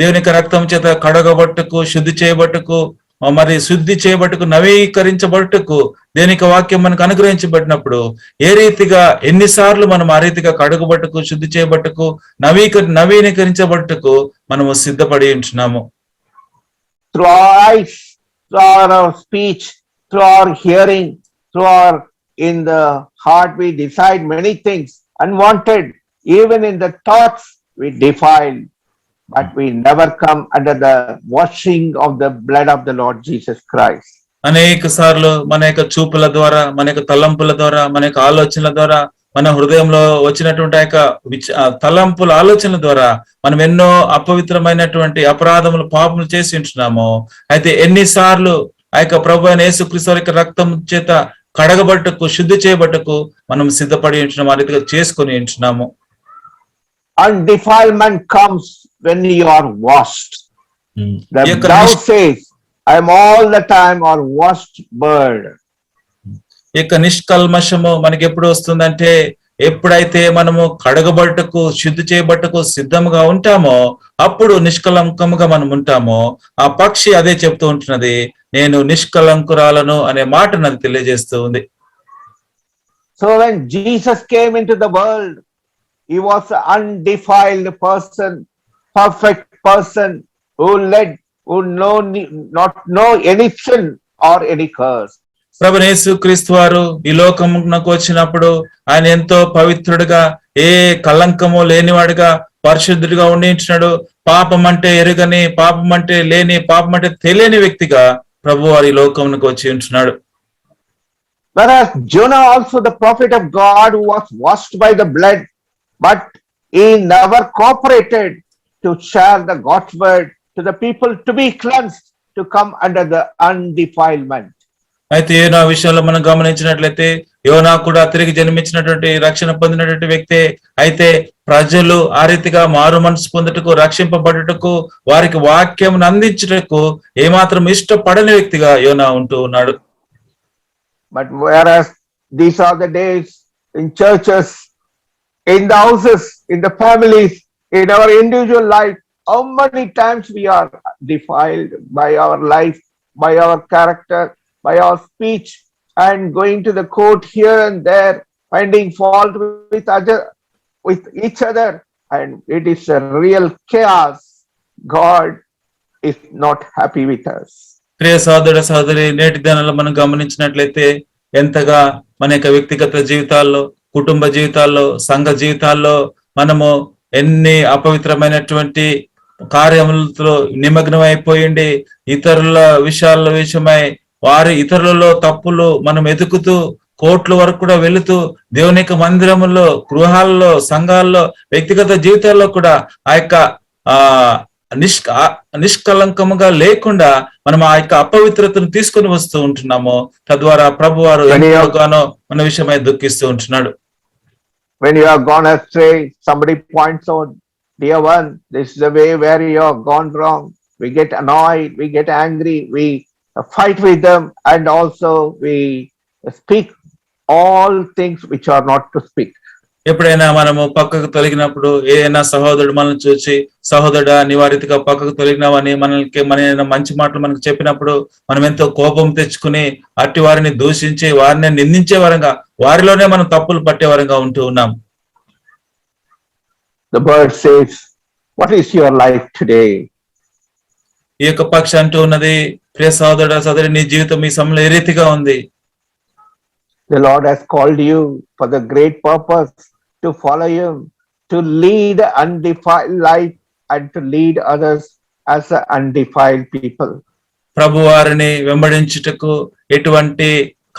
దేవుని యొక్క రక్తం చేత కడగబట్టుకు, శుద్ధి చేయబట్టుకు, మరి శుద్ధి చేయబట్టుకు, నవీకరించబట్టుకు దేవుని యొక్క వాక్యం మనకు అనుగ్రహించబడినప్పుడు ఏ రీతిగా ఎన్నిసార్లు మనం ఆ రీతిగా కడగబట్టుకు, శుద్ధి చేయబట్టుకు, నవీకరించబట్టుకు మనము సిద్ధపడి ఉంటున్నాము. Through our eyes, through our speech, through our hearing, through our in the heart we decide many things unwanted. Even in the thoughts we defile, but we never come under the washing of the blood of the Lord Jesus Christ. అనేక సార్లు మన యొక్క చూపుల ద్వారా, మన యొక్క తలంపుల ద్వారా, మన యొక్క ఆలోచనల ద్వారా, మన హృదయంలో వచ్చినటువంటి ఆ యొక్క తలంపుల ఆలోచనల ద్వారా మనం ఎన్నో అపవిత్రమైనటువంటి అపరాధములు, పాపములు చేసి ఉంటున్నాము. అయితే ఎన్నిసార్లు ఆ యొక్క ప్రభు అయిన యేసుక్రీస్తు యొక్క రక్తం చేత కడగబట్టుకు, శుద్ధి చేయబట్టుకు మనం సిద్ధపడి ఉంటున్నాము, ఆ రీతిగా చేసుకుని ఉంటున్నాము. Undefilement comes when you are washed. The dove says, I am all the time a washed bird. ఈ యొక్క నిష్కల్మషము మనకి ఎప్పుడు వస్తుందంటే ఎప్పుడైతే మనము కడగబట్టుకు, శుద్ధి చేయబట్టుకు సిద్ధంగా ఉంటామో అప్పుడు నిష్కలంకముగా మనం ఉంటామో. ఆ పక్షి అదే చెప్తూ ఉంటున్నది, నేను నిష్కలంకురాలను అనే మాట నాకు తెలియజేస్తూ ఉంది. So when Jesus came into the world, he was an undefiled person, perfect person who led who not know any sin or any curse. ప్రభువైన యేసుక్రీస్తు వారు ఈ లోకమునకు వచ్చినప్పుడు ఆయన ఎంతో పవిత్రుడిగా, ఏ కళంకము లేనివాడిగా, పరిశుద్ధుడిగా ఉండించినాడు. పాపం అంటే ఎరుగని, పాపం అంటే లేని, పాపం అంటే తెలియని వ్యక్తిగా ప్రభు వారి ఈ లోకమునకు వచ్చి ఉంటున్నాడు. Whereas Jonah also the prophet of God who was washed by the blood, but he never cooperated to share the God's word to the people to be cleansed, to come under the undefilement. అయితే యోనా విషయంలో మనం గమనించినట్లయితే యోనా కూడా తిరిగి జన్మించినటువంటి, రక్షణ పొందినటువంటి వ్యక్తే. అయితే ప్రజలు ఆ రీతిగా మారు మనసు పొందుటకు, రక్షింపబడుటకు, వారికి వాక్యం అందించుటకు ఏమాత్రం ఇష్టపడని వ్యక్తిగా యోనా ఉంటూ ఉన్నాడు. But whereas these are the days in churches, in the houses, in the families, in our individual life, how many times we are defiled by our life, by our character, by our speech, and going to the court here and there, finding fault with each other, and it is a real chaos. God is not happy with us. ప్రియ సహోదర సహోదరి, నేటి దినాల్లో మనం గమనించినట్లయితే ఎంతగా మన యొక్క వ్యక్తిగత జీవితాల్లో, కుటుంబ జీవితాల్లో, సంఘ జీవితాల్లో మనము ఎన్ని అపవిత్రమైనటువంటి కార్యములతో నిమగ్నం అయిపోయింది. ఇతరుల విషయమై ఇతరులలో తప్పులు మనం ఎదుకుతూ, కోర్టుల వరకు కూడా వెళుతూ, దేవుని యొక్క మందిరముల్లో, గృహాల్లో, సంఘాల్లో, వ్యక్తిగత జీవితాల్లో కూడా ఆ యొక్క నిష్కలంకముగా లేకుండా మనం ఆ యొక్క అపవిత్రతను తీసుకొని వస్తూ ఉంటున్నాము. తద్వారా ప్రభు వారు ఎంతగానో మన విషయమై దుఃఖిస్తూ ఉంటున్నాడు. When you have gone astray, somebody points out, dear one, this is the way where you have gone wrong. We get annoyed, we get angry, we fight with them, and also we speak all things which are not to speak. ఎప్పుడైనా మనము పక్కకు తొలగినప్పుడు ఏదైనా సహోదరుడు మనల్ని చూసి, సహోదరుడా నీవు ఆ రీతిగా పక్కకు తొలగినావని మన మంచి మాటలు మనకు చెప్పినప్పుడు మనం ఎంతో కోపం తెచ్చుకుని అట్టి వారిని దూషించి, వారిని నిందించే వరంగా, వారిలోనే మనం తప్పులు పట్టే వరంగా ఉంటూ ఉన్నాం. The bird says, what is your life today? ఈ యొక్క పక్షి అంటూ ఉన్నది, ప్రియ సహోదరుడా సహోదరి, నీ జీవితం ఈ సమయంలో ఏ రీతిగా ఉంది? The Lord has called you for the great purpose to follow him, to lead undefiled life and to lead others as an undefiled people. ప్రభు వారిని వెంబడించుటకు, ఎటువంటి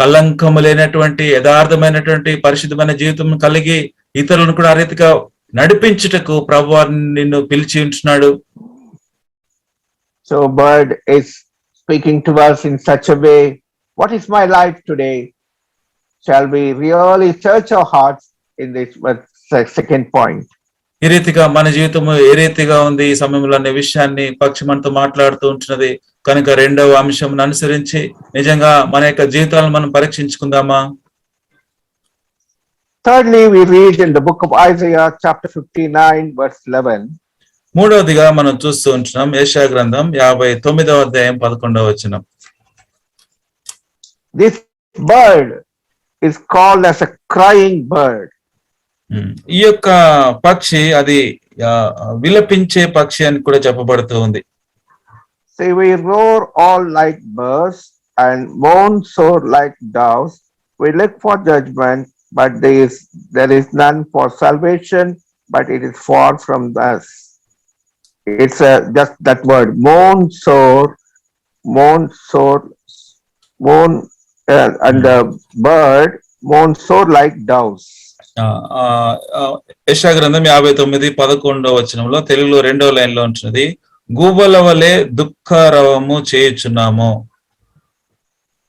కలంకము లేనటువంటి యథార్థమైనటువంటి పరిశుద్ధమైన జీవితం కలిగి ఇతరులను కూడా ఆ రీతిగా నడిపించుటకు ప్రభు వారిని నిన్ను పిలిచి ఉంటున్నాడు. So bird is speaking to us in such a way, what is my life today? Shall we really search our hearts in this second point? ఈ రీతిగా మన జీవితము ఏ రీతిగా ఉంది ఈ సమయంలో అనే విషయాన్ని పక్షి మనతో మాట్లాడుతూ ఉంటున్నది. కనుక రెండవ అంశం అనుసరించి నిజంగా మన యొక్క జీవితాలను మనం పరీక్షించుకుందామా? Thirdly, we read in the book of Isaiah chapter 59 verse 11. మూడవదిగా మనం చూస్తూ ఉంటున్నాం యెషయా గ్రంథం 59వ అధ్యాయం 11వ వచనం. This bird is called as a crying bird. ఈ యొక్క పక్షి అది విలపించే పక్షి అని కూడా చెప్పబడుతూ ఉంది. Say we roar all like birds and mourn sore like doves. We look for judgment, but there is none for salvation, but it is far from us. It's just that word, mourn sore, and the bird mourn sore like doves. యెషయా గ్రంథం 59:11వ వచనంలో తెలుగులో రెండవ లైన్ లో ఉంటున్నది, గూబల వలె దుఃఖరవము చేయుచున్నాము.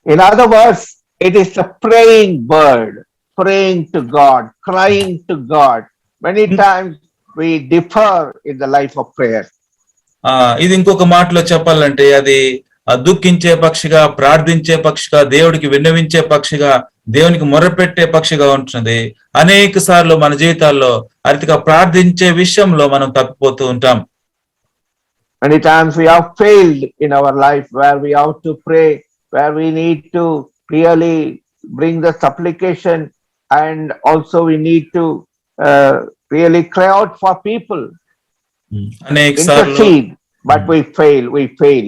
In other words, it is a praying bird, praying to God, crying to God. Many times we differ in the life of prayer. ఇది ఇంకొక మాటలో చెప్పాలంటే అది దుఃఖించే పక్షిగా, ప్రార్థించే పక్షిగా, దేవుడికి విన్నవించే పక్షిగా, దేవునికి మొరపెట్టే పక్షిగా ఉంటున్నది. అనేక సార్లు మన జీవితాల్లో అతిగా ప్రార్థించే విషయంలో మనం తప్పిపోతూ ఉంటాం. Many times we have failed in our life where we have to pray, where we need to really bring the supplication, and also we need to really cry out for people. అనేక సార్లు but we fail.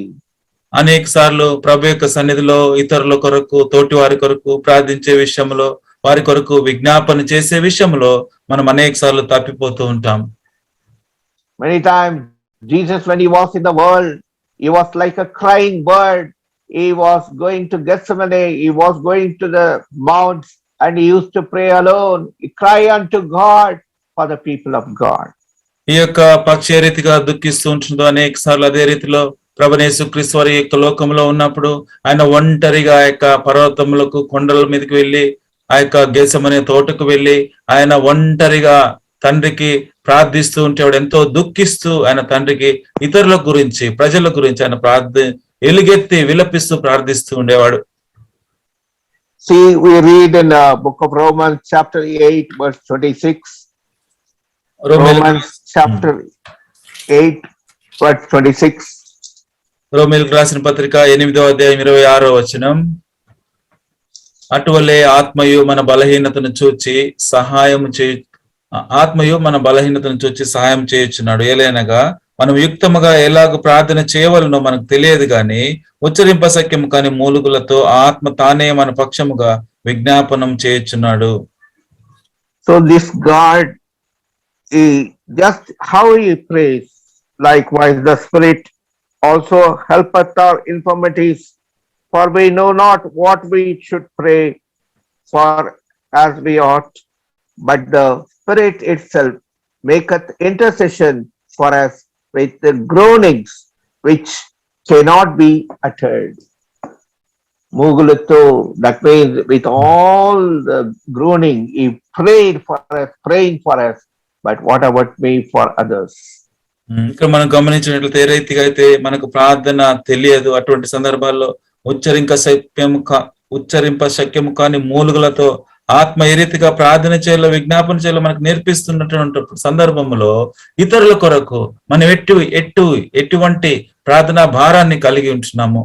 అనేక సార్లు ప్రభు యొక్క సన్నిధిలో ఇతరుల కొరకు, తోటి వారి కొరకు ప్రార్థించే విషయంలో, వారి కొరకు విజ్ఞాపన చేసే విషయంలో మనం అనేక సార్లు తప్పిపోతూ ఉంటాం. Many times Jesus, when he was in the world, he was like a crying bird. He was going to Gethsemane, he was going to the mounts, and he used to pray alone. He cry unto God for the people of God. ఈ యొక్క పక్షి ఏ రీతిగా దుఃఖిస్తూ ఉంటుందో అనేక సార్లు అదే రీతిలో ప్రభువైన యేసుక్రీస్తు వారి యొక్క లోకంలో ఉన్నప్పుడు ఆయన ఒంటరిగా ఆ యొక్క పర్వతములకు, కొండల మీదకి వెళ్ళి, ఆ యొక్క గెత్సేమనే తోటకు వెళ్ళి ఆయన ఒంటరిగా తండ్రికి ప్రార్థిస్తూ ఉంటేవాడు. ఎంతో దుఃఖిస్తూ ఆయన తండ్రికి ఇతరుల గురించి, ప్రజల గురించి ఆయన ఎలుగెత్తి విలపిస్తూ ప్రార్థిస్తూ ఉండేవాడు. See, we read in the book of Romans chapter 8 verse 26. Romans chapter 8 verse 26. రోమీయులకు రాసిన పత్రిక 8వ అధ్యాయం 26వ వచనం. అటువలే ఆత్మయు మన బలహీనతను చూచి సహాయం చేయుచున్నాడు. ఏలైనగా మనం యుక్తముగా ఎలాగ ప్రార్థన చేయవలనో మనకు తెలియదు గాని ఉచ్చరింప సఖ్యము కాని మూలుగులతో ఆత్మ తానే మన పక్షముగా విజ్ఞాపనం చేయుచున్నాడు. So this God, just how he prays, likewise the Spirit also helpeth our infirmities, for we know not what we should pray for as we ought, but the Spirit itself maketh intercession for us with the groanings which cannot be uttered. Mugulato, that means with all the groaning, he prayed for us, praying for us, but what about me for others? ఇక్కడ మనం గమనించినట్లయితే ఏ రీతిగా అయితే మనకు ప్రార్థన తెలియదు, అటువంటి సందర్భాల్లో ఉచ్చరింప శక్యము కాని మూలుగులతో ఆత్మ ఏ రీతిగా ప్రార్థన చేయాలో, విజ్ఞాపన చేయాలో మనకు నేర్పిస్తున్నటువంటి సందర్భంలో ఇతరుల కొరకు మనం ఎటువంటి ప్రార్థనా భారాన్ని కలిగి ఉంటున్నాము.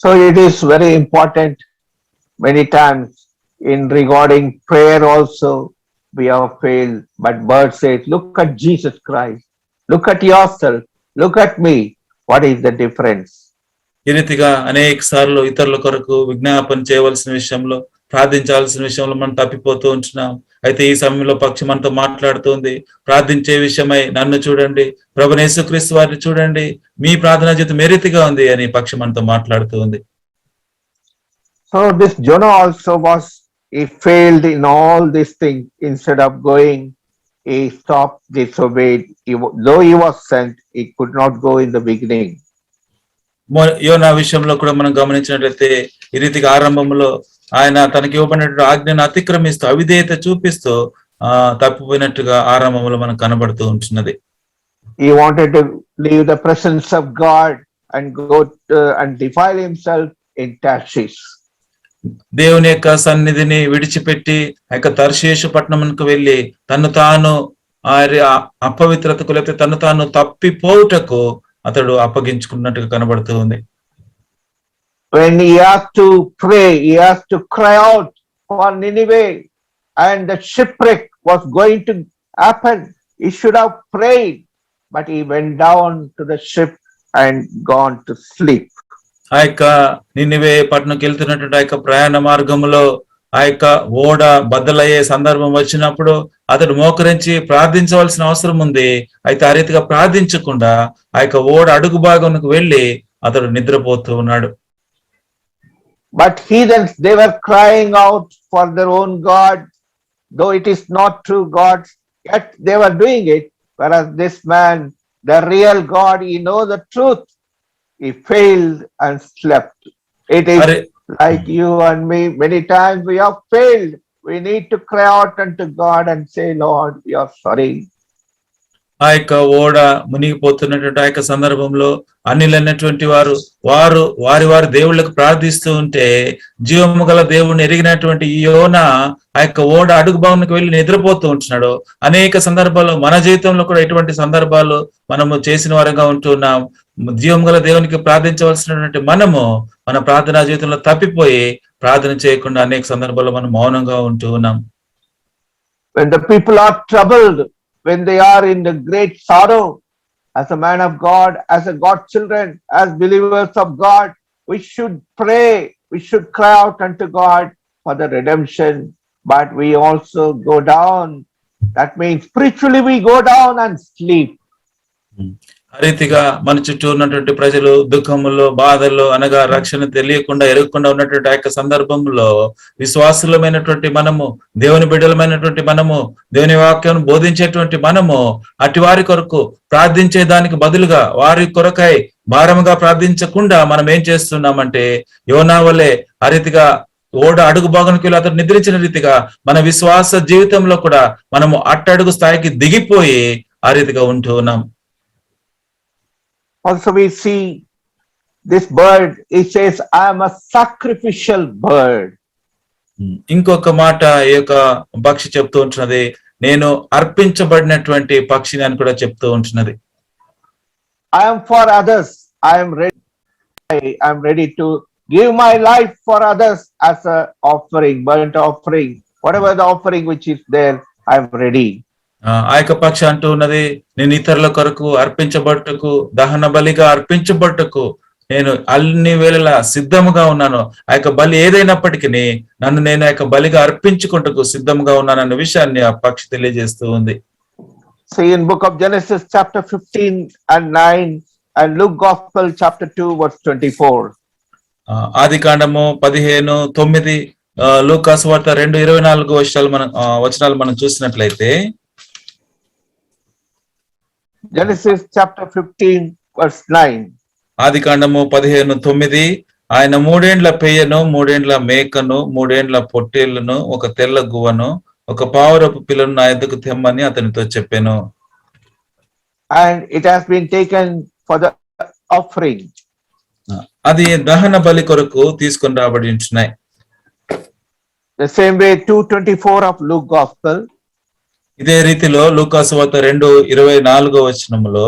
So it is very important. Many times in regarding prayer also we have failed, but bird says, look at Jesus Christ, look at yourself, look at me, what is the difference? ఈ రీతిగా అనేక సార్లు ఇతరుల కొరకు విజ్ఞాపన చేయవలసిన విషయంలో, ప్రార్థించాల్సిన విషయంలో మనం తప్పిపోతూ ఉంటున్నాం. అయితే ఈ సమయంలో పక్షి మనతో మాట్లాడుతుంది, ప్రార్థించే విషయమై నన్ను చూడండి, ప్రభువైన యేసుక్రీస్తు వారిని చూడండి, మీ ప్రార్థనా జీవితం ఏ రీతిగా ఉంది అని పక్షి మనతో మాట్లాడుతూ ఉంది. So this Jonah also he failed in all these things. Instead of going, he stopped, disobeyed. Though he was sent, he could not go in the beginning. యోనా విషయంలో కూడా మనం గమనించినట్లయితే ఈ రీతిగా ఆరంభంలో ఆయన తనకి ఇవ్వబడినటువంటి ఆజ్ఞను అతిక్రమిస్తూ, అవిధేయత చూపిస్తూ తప్పిపోయినట్టుగా ఆరంభంలో మనకు కనబడుతూ ఉంటున్నది. He wanted to leave the presence of God and go and defile himself in Tarshish. దేవుని యొక్క సన్నిధిని విడిచిపెట్టి ఆ యొక్క తర్షీషు పట్టణమునకు వెళ్ళి తను తాను అపవిత్రతకు లేకపోతే తను తాను తప్పిపోవుటకు అతడు అప్పగించుకున్నట్టుగా కనబడుతూ ఉంది. When he has to pray, he has to cry out for Nineveh, and the shipwreck was going to happen. He should have prayed, but he went down to the ship and gone to sleep. ఆ యొక్క నినివే పట్టణంకి వెళ్తున్నటువంటి ఆ యొక్క ప్రయాణ మార్గంలో ఆ యొక్క ఓడ బద్దలయ్యే సందర్భం వచ్చినప్పుడు అతడు మోకరించి ప్రార్థించవలసిన అవసరం ఉంది. అయితే ఆ రీతిగా ప్రార్థించకుండా ఆ యొక్క ఓడ అడుగు భాగంకు వెళ్ళి అతడు నిద్రపోతూ ఉన్నాడు. But heathens, they were crying out for their own God, though it is not true God, yet they were doing it. Whereas this man, the real God, he knows the truth. He failed and slept. It is like you and me. Many times we have failed. We need to cry out unto God and say, Lord, we are sorry. ఆ యొక్క ఓడ మునిగిపోతున్నటువంటి ఆ యొక్క సందర్భంలో అన్యులైనటువంటి వారి దేవుళ్ళకు ప్రార్థిస్తూ ఉంటే జీవము గల దేవుణ్ణి ఎరిగినటువంటి ఈ యోనా ఆ యొక్క ఓడ అడుగు భాగంలోకి వెళ్ళి నిద్రపోతూ ఉంటున్నాడు. అనేక సందర్భాల్లో మన జీవితంలో కూడా ఇటువంటి సందర్భాలు మనము చేసిన వారంగా ఉంటున్నాం. జీవం గల దేవునికి ప్రార్థించవలసినటువంటి మనము మన ప్రార్థనా జీవితంలో తప్పిపోయి ప్రార్థన చేయకుండా అనేక సందర్భాల్లో మనం మౌనంగా ఉంటూ ఉన్నాం. When the people are troubled, when they are in the great sorrow, as a man of God, as a God children, as believers of God, we should pray, we should cry out unto God for the redemption, but we also go down. That means spiritually we go down and sleep. ఆ రీతిగా మన చుట్టూ ఉన్నటువంటి ప్రజలు దుఃఖములో బాధల్లో అనగా రక్షణ తెలియకుండా ఎరగకుండా ఉన్నటువంటి ఆ యొక్క సందర్భంలో విశ్వాసులమైనటువంటి మనము దేవుని బిడ్డలమైనటువంటి మనము దేవుని వాక్యం బోధించేటువంటి మనము అటు వారి కొరకు ప్రార్థించే దానికి బదులుగా వారి కొరకై భారముగా ప్రార్థించకుండా మనం ఏం చేస్తున్నామంటే యోనా వలె ఆ రీతిగా ఓడ అడుగు భాగానికి వెళ్ళి అతడు నిద్రించిన రీతిగా మన విశ్వాస జీవితంలో కూడా మనము అట్టడుగు స్థాయికి దిగిపోయి ఆ రీతిగా ఉంటూ ఉన్నాం. Also we see this bird, it says, I am a sacrificial bird. ఇంకొక మాట ఈ యొక్క పక్షి చెప్తూ ఉంటున్నది, నేను అర్పించబడినటువంటి పక్షిని అని కూడా చెప్తూ ఉంటున్నది. I am for others. I am ready to give my life for others as a offering, burnt offering, whatever the offering which is there, I am ready. ఆ యొక్క పక్షి అంటూ ఉన్నది, నేను ఇతరుల కొరకు అర్పించబట్టుకు, దహన బలిగా అర్పించబట్టుకు నేను అన్ని వేళలా సిద్ధముగా ఉన్నాను. ఆ యొక్క బలి ఏదైనప్పటికీ నన్ను నేను ఆ యొక్క బలిగా అర్పించుకుంటకు సిద్ధంగా ఉన్నానన్న విషయాన్ని ఆ పక్షి తెలియజేస్తూ ఉంది. See in book of Genesis chapter 15 and 9 and Luke Gospel chapter 2 verse 24. ఆది కాండము 15:9 లూకా సువార్త 2:24 వచనాలు మనం చూసినట్లయితే, Genesis chapter 15 verse 9. ఆది కాండము 15:9, ఆయన 3 ఏండ్ల పెయ్యను, 3 ఏండ్ల మేకను, 3 ఏండ్ల పొట్టేళ్లను, ఒక తెల్ల గువ్వను, ఒక పావురపు పిల్లను నా యొద్దకు తెమ్మని అతనితో చెప్పాను. And it has been taken for the offering. అది దహన బలి కొరకు తీసుకొని రాబడి ఉంటున్నాయి. The same way 2:24 of Luke Gospel. ఇదే రీతిలో లూకా సువార్త 2:24 వచనములో,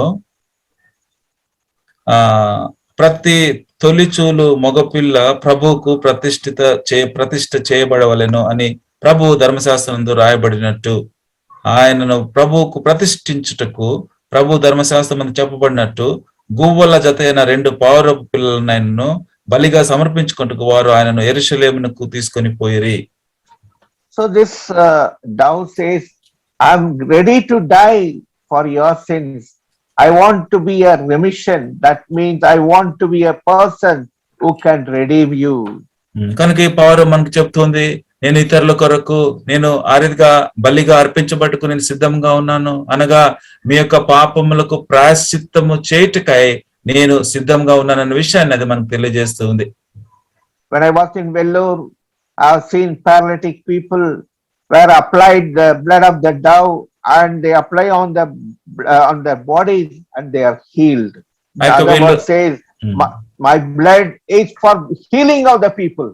ప్రతి తొలిచూలు మగపిల్ల ప్రభువుకు ప్రతిష్ఠ చేయబడవలెను అని ప్రభు ధర్మశాస్త్రంలో రాయబడినట్టు, ఆయనను ప్రభువుకు ప్రతిష్ఠించుటకు ప్రభు ధర్మశాస్త్రం చెప్పబడినట్టు గువ్వల జత అయిన 2 పావురపు పిల్లలను ఆయనను బలిగా సమర్పించుకుంటూ వారు ఆయనను యెరూషలేమునకు తీసుకొని పోయిరి. So this dove says, I'm ready to die for your sins. I want to be a remission. That means I want to be a person who can redeem you. కనుక ఈ పావురం మనకు చెప్తుంది, నేను ఇతరుల కొరకు నేను ఆ రీతిగా బలిగా అర్పించబట్టుకు నేను సిద్ధంగా ఉన్నాను, అనగా మీ యొక్క పాపములకు ప్రాయశ్చిత్తము చేయుటకై నేను సిద్ధంగా ఉన్నానన్న విషయాన్ని అది మనకు తెలియజేస్తుంది. When I was in Vellore, I have seen paralytic people where applied the blood of the dove and they apply on their bodies and they are healed. The other one says, my blood is for healing of the people.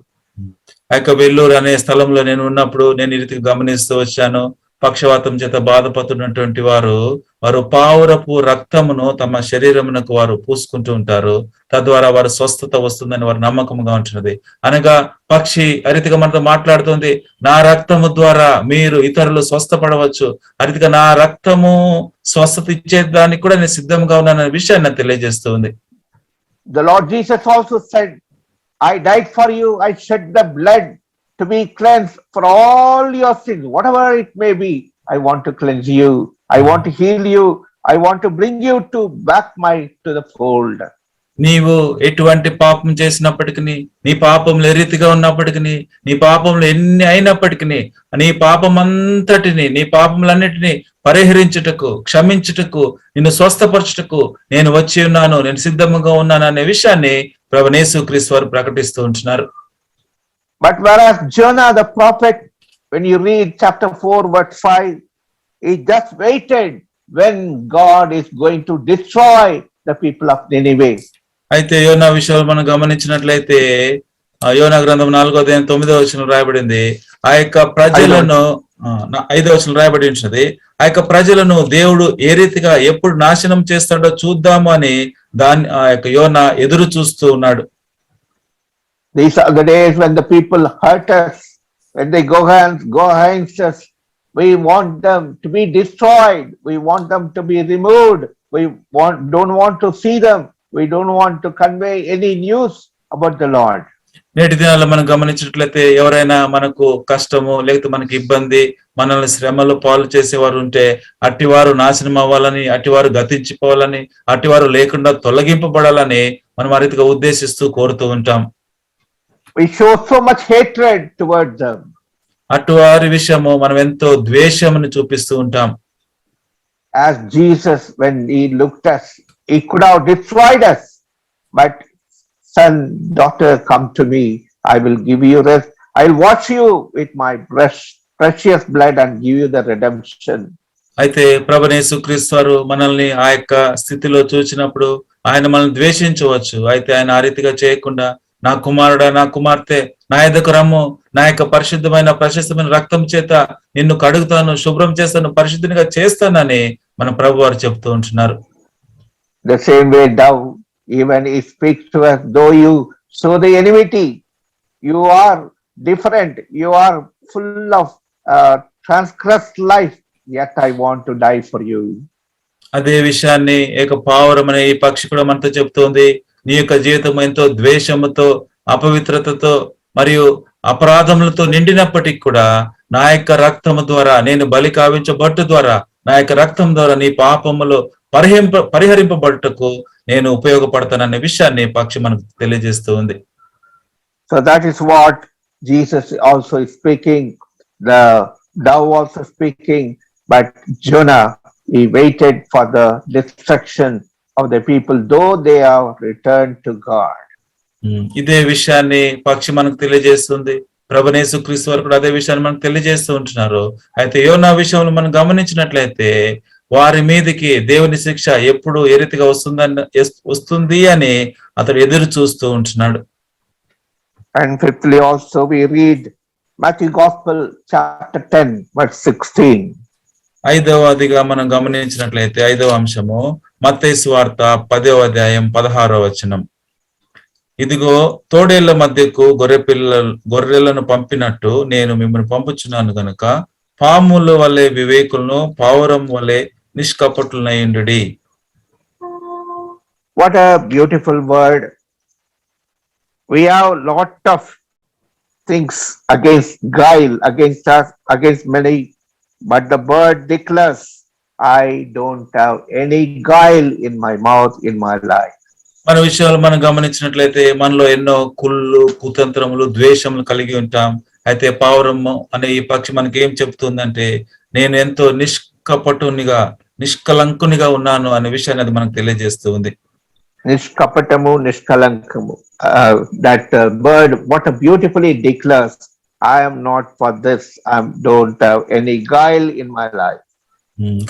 ఆ యొక్క వెల్లూరు అనే స్థలంలో నేను ఉన్నప్పుడు నేను ఈ రీతిగా గమనిస్తూ వచ్చాను. పక్షవాతం చేత బాధపడుతున్నటువంటి వారు పావురపు రక్తమును తమ శరీరమునకు వారు పూసుకుంటూ ఉంటారు. తద్వారా వారు స్వస్థత వస్తుందని వారు నమ్మకంగా ఉంటున్నది. అనగా పక్షి అరితిగా మనతో మాట్లాడుతుంది, నా రక్తము ద్వారా మీరు ఇతరులు స్వస్థపడవచ్చు, అరితిగా నా రక్తము స్వస్థత ఇచ్చేదానికి కూడా నేను సిద్ధంగా ఉన్నాననే విషయాన్ని నాకు తెలియజేస్తుంది. The Lord Jesus also said, I died for you, I shed the blood to be cleansed for all your sins, whatever it may be. I want to cleanse you, I want to heal you, I want to bring you back to the fold. నీవు ఎటువంటి పాపం చేసినప్పటికీ, నీ పాపములు ఏ రీతిగా ఉన్నప్పటికీ, నీ పాపములు ఎన్ని అయినప్పటికీ, నీ పాపమంతటిని, నీ పాపములన్నిటినీ పరిహరించుటకు, క్షమించుటకు, నిన్ను స్వస్థపరచుటకు నేను వచ్చి ఉన్నాను, నేను సిద్ధంగా ఉన్నాను అనే విషయాన్ని ప్రభువు యేసుక్రీస్తు వారు ప్రకటిస్తూ ఉంటున్నారు. But whereas Jonah the prophet, when you read chapter 4 verse 5, he just waited when God is going to destroy the people of Nineveh. అయితే యోనా విషయాలు మనం గమనించినట్లయితే యోనా గ్రంథం 4:9 రాయబడింది, ఆ యొక్క ప్రజలను 5 రాయబడి ఉంటున్నది, ఆ యొక్క ప్రజలను దేవుడు ఏ రీతిగా ఎప్పుడు నాశనం చేస్తాడో చూద్దాము అని ఆ యొక్క యోనా ఎదురు చూస్తూ ఉన్నాడు. These are the days when the people hurt us, when they go against us. We want them to be destroyed. We want them to be removed. we don't want to see them. We don't want to convey any news about the Lord. నేటి దినాల్లో మనం గమనించినట్లయితే ఎవరైనా మనకు కష్టము లేకపోతే మనకి ఇబ్బంది మనల్ని శ్రమలు పాలు చేసేవారు ఉంటే అట్టివారు నాశనం అవ్వాలని, అట్టివారు గతించిపోవాలని, అట్టివారు లేకుండా తొలగింపబడాలని మనం ఆ రీతిగా ఉద్దేశిస్తూ కోరుతూ ఉంటాం. We show so much hatred towards them. అటువారి విషయము మనం ఎంతో ద్వేషమును చూపిస్తూ ఉంటాం. As Jesus, when he looked us, he could have destroyed us, but son, daughter, come to me. I will give you rest. I'll wash you with my precious blood and give you the redemption. అయితే ప్రభువైన యేసుక్రీస్తు వారు మనల్ని ఆ యొక్క స్థితిలో చూసినప్పుడు ఆయన మనల్ని ద్వేషించవచ్చు. అయితే ఆయన ఆ రీతిగా చేయకుండా నా కుమారుడా, నా కుమార్తె, నా ఎద్దకు రమ్ము, నా యొక్క పరిశుద్ధమైన ప్రశస్తమైన రక్తం చేత నిన్ను కడుగుతాను, శుభ్రం చేస్తాను, పరిశుద్ధినిగా చేస్తానని మన ప్రభు వారు చెప్తూ ఉంటున్నారు. The same way thou, even he speaks to us, though you show the enmity, you are different, you are full of transgressed life, yet I want to die for you. అదే విషయాన్ని ఏక పావురం అనే ఈ పక్షి కూడా మనతో చెప్తోంది. నీ యొక్క జీవితం ఎంతో ద్వేషముతో, అపవిత్రతతో మరియు అపరాధములతో నిండినప్పటికీ కూడా నా యొక్క రక్తము ద్వారా, నేను బలి కావించబట్టు ద్వారా, నా యొక్క రక్తం ద్వారా నీ పాపములు పరిహరింపబడుటకు నేను ఉపయోగపడతాననే విషయాన్ని పక్షి మనకు తెలియజేస్తూ ఉంది. So that is what Jesus also is speaking, the dove also speaking, but Jonah, he waited for the destruction of the people, though they have returned to God. ఇదే విషయాన్ని పక్షి మనకు తెలియజేస్తుంది. ప్రభువైన యేసుక్రీస్తు వారు కూడా అదే విషయాన్ని మనకు తెలియజేస్తూ ఉంటున్నారు. అయితే యోనా విషయంలో మనం గమనించినట్లయితే వారి మీదకి దేవుని శిక్ష ఎప్పుడు ఏ రీతిగా వస్తుంది అని అతడు ఎదురు చూస్తూ ఉంటున్నాడు. And fifthly also we read Matthew Gospel chapter 10 verse 16. ఐదవదిగా మనం గమనించినట్లయితే ఐదవ అంశము మత్తయి సువార్త 10వ అధ్యాయం 16వ వచనం. ఇదిగో తోడేళ్ల మధ్యకు గొర్రెలను పంపినట్టు నేను మిమ్మల్ని పంపుచున్నాను గనుక పాముల వలె వివేకులను, పావురం వలె నిష్కపటులైయుండుడి. What a beautiful word. We have lot of things against guile, against us, against many, but the bird declares, I don't have any guile in my mouth, in my life. మన విషయాలు మనం గమనించినట్లయితే మనలో ఎన్నో కుళ్ళు, కుతంత్రములు, ద్వేషములు కలిగి ఉంటాం. అయితే పావురము అనే ఈ పక్షి మనకి ఏం చెప్తుందంటే నేను ఎంతో నిష్కపటునిగా, నిష్కలంకునిగా ఉన్నాను అనే విషయాన్ని అది మనకు తెలియజేస్తూ ఉంది. Nishkapatamu, nishkalankamu. That bird, what a beautifully declares, I am not for this, I don't have any guile in my life.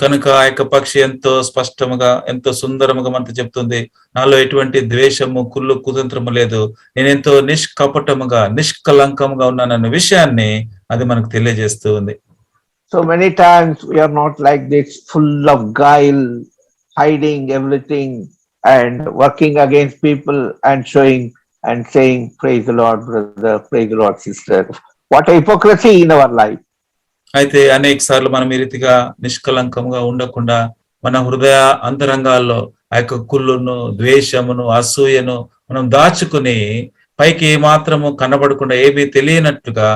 కనుక ఆ యొక్క పక్షి ఎంతో స్పష్టముగా, ఎంతో సుందరముగా మనతో చెప్తుంది, నాలో ఎటువంటి ద్వేషము, కుళ్ళు, కుతంత్రము లేదు, నేను ఎంతో నిష్కపటముగా, నిష్కలంకముగా ఉన్నానన్న విషయాన్ని అది మనకు తెలియజేస్తూ ఉంది. So many times we are not like this, full of guile, hiding everything and working against people and showing and saying, praise the Lord, brother, praise the Lord, sister. What a hypocrisy in our life. అయితే అనేక సార్లు మనం ఈ రీతిగా నిష్కలంకంగా ఉండకుండా మన హృదయ అంతరంగాల్లో ఆ యొక్క కుళ్ళును, ద్వేషమును, అసూయను మనం దాచుకుని పైకి ఏ మాత్రము కనబడకుండా, ఏమీ తెలియనట్టుగా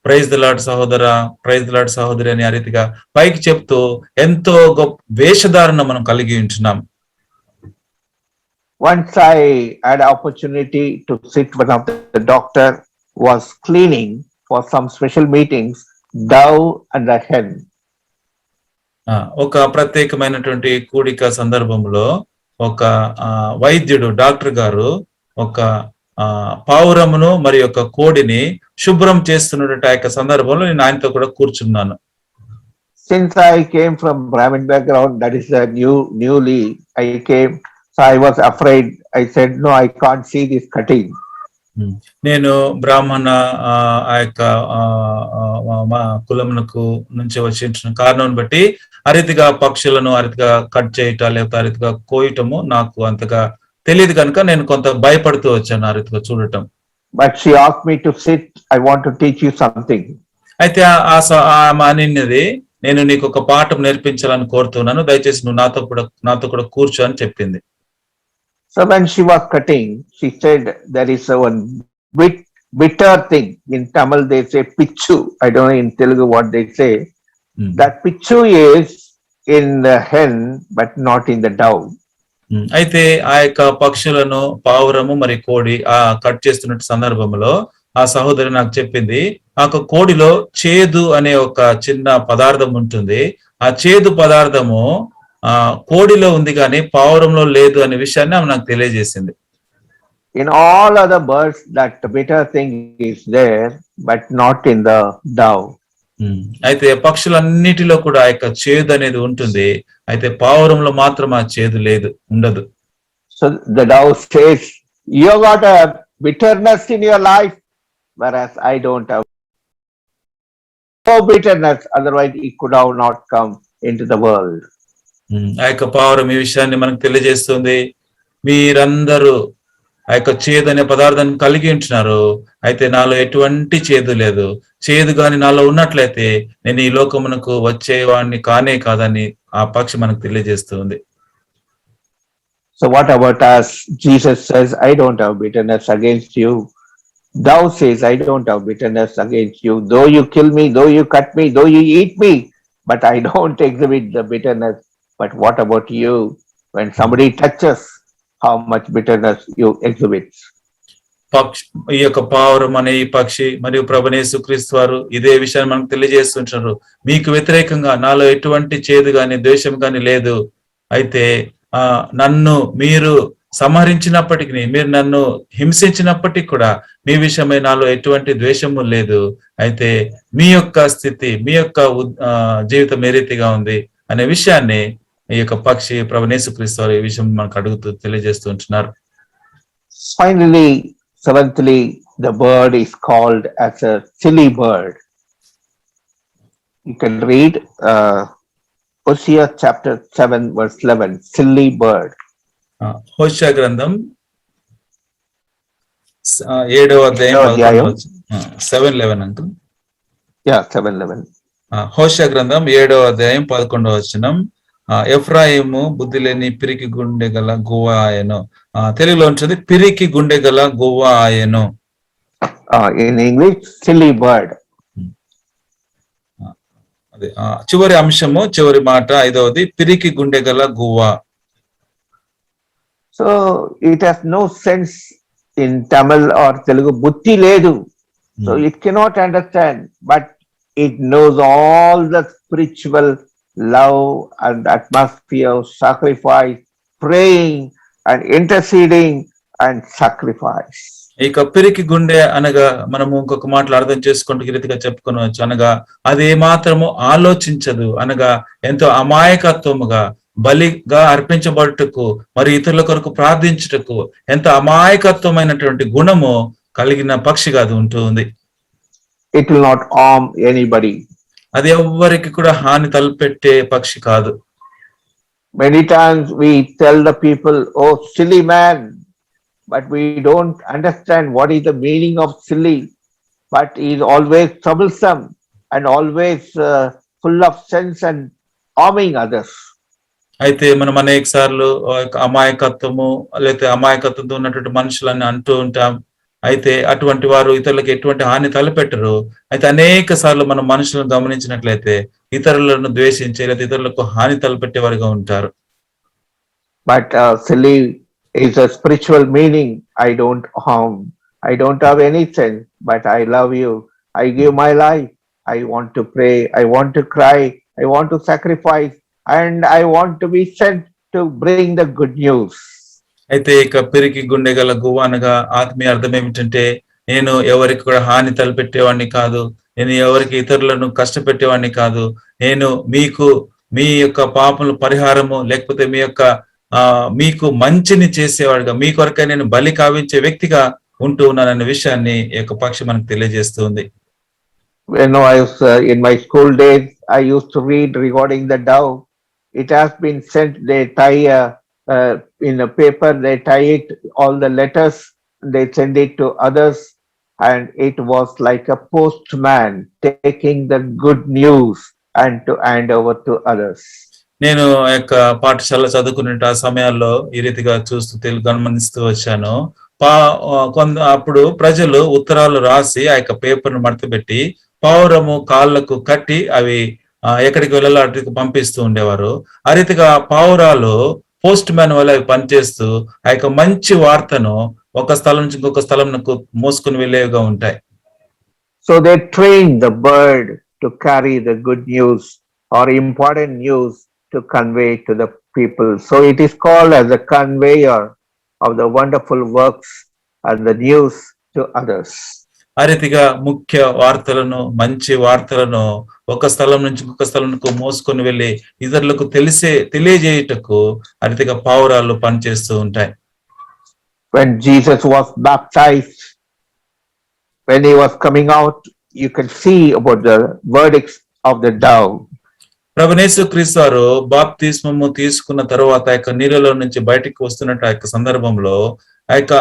ప్రైజ్ ది లార్డ్ సహోదర, ప్రైజ్ ది లార్డ్ సహోదరి అని ఆ రీతిగా పైకి చెప్తూ ఎంతో గొప్ప వేషధారణ మనం కలిగి ఉంటున్నాం. Once I had opportunity to sit, one of the doctor was cleaning for some special meetings, dove and the hen. ఒక ప్రత్యేకమైనటువంటి కూడిక సందర్భంలో ఒక వైద్యుడు, డాక్టర్ గారు ఒక పావురమును మరి ఒక కోడిని శుభ్రం చేస్తున్నటువంటి ఆ యొక్క సందర్భంలో నేను ఆయనతో కూడా కూర్చున్నాను. Since I came from Brahmin background, that is newly I came, so I was afraid. I said, no, I can't see this cutting. నేను బ్రాహ్మణ ఆ యొక్క మా కులమునకు నుంచి వచ్చిన కారణం బట్టి ఆ రీతిగా పక్షులను ఆ రీతిగా కట్ చేయటం లేకపోతే ఆ రీతిగా కోయటము నాకు అంతగా తెలియదు కనుక నేను కొంత భయపడుతూ వచ్చాను ఆ రీతిగా చూడటం. But she asked me to sit. I want to teach you something. అయితే ఆమె అనిన్నది, నేను నీకు ఒక పాఠం నేర్పించాలని కోరుతున్నాను, దయచేసి నువ్వు నాతో కూడా కూర్చో అని చెప్పింది. So when she was cutting, she said there is one bitter thing. In Tamil they say pichu. I don't know in Telugu what they say. That pichu is in the hen but not in the dove. అయితే ఆ యొక్క పక్షులను పావురము మరి కోడి ఆ కట్ చేస్తున్న సందర్భంలో ఆ సహోదరి నాకు చెప్పింది, ఆ కోడిలో చేదు అనే ఒక చిన్న పదార్థం ఉంటుంది. ఆ చేదు పదార్థము కోడిలో ఉంది కానీ పావురంలో లేదు అనే విషయాన్ని ఆమె నాకు తెలియజేసింది. In all other birds that bitter thing is there but not in the dove. అయితే పక్షులన్నిటిలో కూడా ఆ యొక్క చేదు అనేది ఉంటుంది, అయితే పావురంలో మాత్రం ఆ చేదు ఉండదు. So the dove says, you got a bitterness in your life, whereas I don't have no bitterness, otherwise it could have not come into the world. ఆ యొక్క పావురం ఈ విషయాన్ని మనకు తెలియజేస్తుంది, మీరందరూ ఆ యొక్క చేదు అనే పదార్థాన్ని కలిగి ఉంటున్నారు, అయితే నాలో ఎటువంటి చేదు లేదు. చేదు గాని నాలో ఉన్నట్లయితే నేను ఈ లోకమునకు వచ్చేవాడిని కానే కాదని ఆ పక్షి మనకు తెలియజేస్తుంది. So what about us? Jesus says, I don't have bitterness against you. Thou says, I don't have bitterness against you. Though you kill me, though you cut me, though you eat me, but I don't exhibit the bitterness. But what about you? When somebody touches, how much bitterness you exhibit? ఈ యొక్క పావురం అనే ఈ పక్షి మరియు ప్రభువైన యేసుక్రీస్తు వారు ఇదే విషయాన్ని మనకు తెలియజేస్తుంటారు. మీకు వ్యతిరేకంగా నాలో ఎటువంటి చేదు గాని ద్వేషం గాని లేదు. అయితే నన్ను మీరు సంహరించినప్పటికీ, మీరు నన్ను హింసించినప్పటికీ కూడా మీ విషయమై నాలో ఎటువంటి ద్వేషము లేదు. అయితే మీ యొక్క స్థితి, మీ యొక్క జీవితం ఏ రీతిగా ఉంది అనే విషయాన్ని ఈ యొక్క పక్షి ప్రభువైన యేసుక్రీస్తు వారు ఈ విషయం మనకు అడుగుతూ తెలియజేస్తూ ఉంటున్నారు. Finally, seventhly, the bird is called as a silly bird. You can read Hosea chapter 7 verse 11, silly bird. హోషేయ గ్రంథం 7వ అధ్యాయం 7:11 అంకుల్. Yeah, 7:11. హోషేయ గ్రంథం 7వ అధ్యాయం 11వ వచనం, ఎఫ్రాయిము బుద్ధి లేని పిరికి గుండె గల గువ్వ ఆయను. తెలుగులో ఉంటుంది పిరికి గుండె గల గువ్వ ఆయను. In English, silly bird. అదే చివరి అంశము, చివరి మాట 5వది పిరికి గుండె గల గువ్వ. So it has no sense in Tamil or Telugu. Buddhi ledu. So it cannot understand, but it knows all the spiritual love and atmosphere of sacrifice, praying and interceding and sacrifice. ఇక పిరికి గుండె అనగా మనము ఇంకొక మాటలు అర్థం చేసుకుంటూ ఈ రీతిగా చెప్పుకోవచ్చు, అనగా అది ఏమాత్రము ఆలోచించదు, అనగా ఎంతో అమాయకత్వముగా బలిగా అర్పించబడుటకు మరి ఇతరుల కొరకు ప్రార్థించుటకు ఎంత అమాయకత్వమైనటువంటి గుణము కలిగిన పక్షిగా అది ఉంటుంది. It will not harm anybody. అది ఎవ్వరికి కూడా హాని తలపెట్టే పక్షి కాదు. Many times we tell the people, oh silly man, but we don't understand what is the meaning of silly, but he is always troublesome and always full of sense and harming others. అయితే మనం అనేక సార్లు అమాయకత్వము లేకపోతే అమాయకత్వంతో ఉన్నటువంటి మనుషులని అంటూ ఉంటాం. అయితే అటువంటి వారు ఇతరులకు ఎటువంటి హాని తలపెట్టరు. అయితే అనేక సార్లు మనం మనుషులను గమనించినట్లయితే ఇతరులను ద్వేషించే లేదా ఇతరులకు హాని తలపెట్టేవారుగా ఉంటారు. But silly is a spiritual meaning. I don't harm. I don't have any sense, but I love you. I give my life. I want to pray. I want to cry. I want to sacrifice. And I want to be sent to bring the good news. అయితే ఇక పిరికి గుండె గల గువ్వ అనగా ఆత్మీయ అర్థం ఏమిటంటే, నేను ఎవరికి కూడా హాని తలపెట్టేవాడిని కాదు, నేను ఎవరికి ఇతరులను కష్టపెట్టేవాడిని కాదు, నేను మీకు మీ యొక్క పాపముల పరిహారము లేకపోతే మీకు మంచిని చేసేవాడుగా మీ కొరకై నేను బలి కావించే వ్యక్తిగా ఉంటూ ఉన్నానన్న విషయాన్ని ఈ యొక్క పక్షి మనకు తెలియజేస్తుంది. When I was in my school days, I used to read regarding the dove. It has been sent, they tie in a paper, they tie it, all the letters, they send it to others, and it was like a postman taking the good news and to hand over to others. నేను ఆ యొక్క పాఠశాల చదువుకునే ఆ సమయాల్లో ఈ రీతిగా చూస్తూ గమనిస్తూ వచ్చాను. అప్పుడు ప్రజలు ఉత్తరాలు రాసి ఆ యొక్క పేపర్ ను మడతపెట్టి పావురము కాళ్ళకు కట్టి అవి ఎక్కడికి వెళ్ళాలో అటుకు పంపిస్తూ ఉండేవారు. ఆ రీతిగా పావురాలు పోస్ట్ మ్యాన్ వల్ల అవి పనిచేస్తూ ఆ యొక్క మంచి వార్తను ఒక స్థలం నుంచి ఇంకొక స్థలంకు మోసుకుని వెళ్ళేవిగా ఉంటాయి. So they trained the bird to carry the good news or important news to convey to the people. So it is called as a conveyor of the wonderful works and the news to others. ఆ రీతిగా ముఖ్య వార్తలను మంచి వార్తలను ఒక స్థలం నుంచి ఇంకొక స్థలంకు మోసుకొని వెళ్ళి ఇతరులకు తెలియజేయుటకు ఆ రీతిగా పావురాలు పనిచేస్తూ ఉంటాయి. When Jesus was baptized, when he was coming out, you can see about the verdicts of the dove. ప్రభునేసు క్రీస్తు వారు బాప్తిస్మము తీసుకున్న తరువాత ఆ యొక్క నీళ్ళలో నుంచి బయటికి వస్తున్నట్టు ఆ యొక్క సందర్భంలో ఆ యొక్క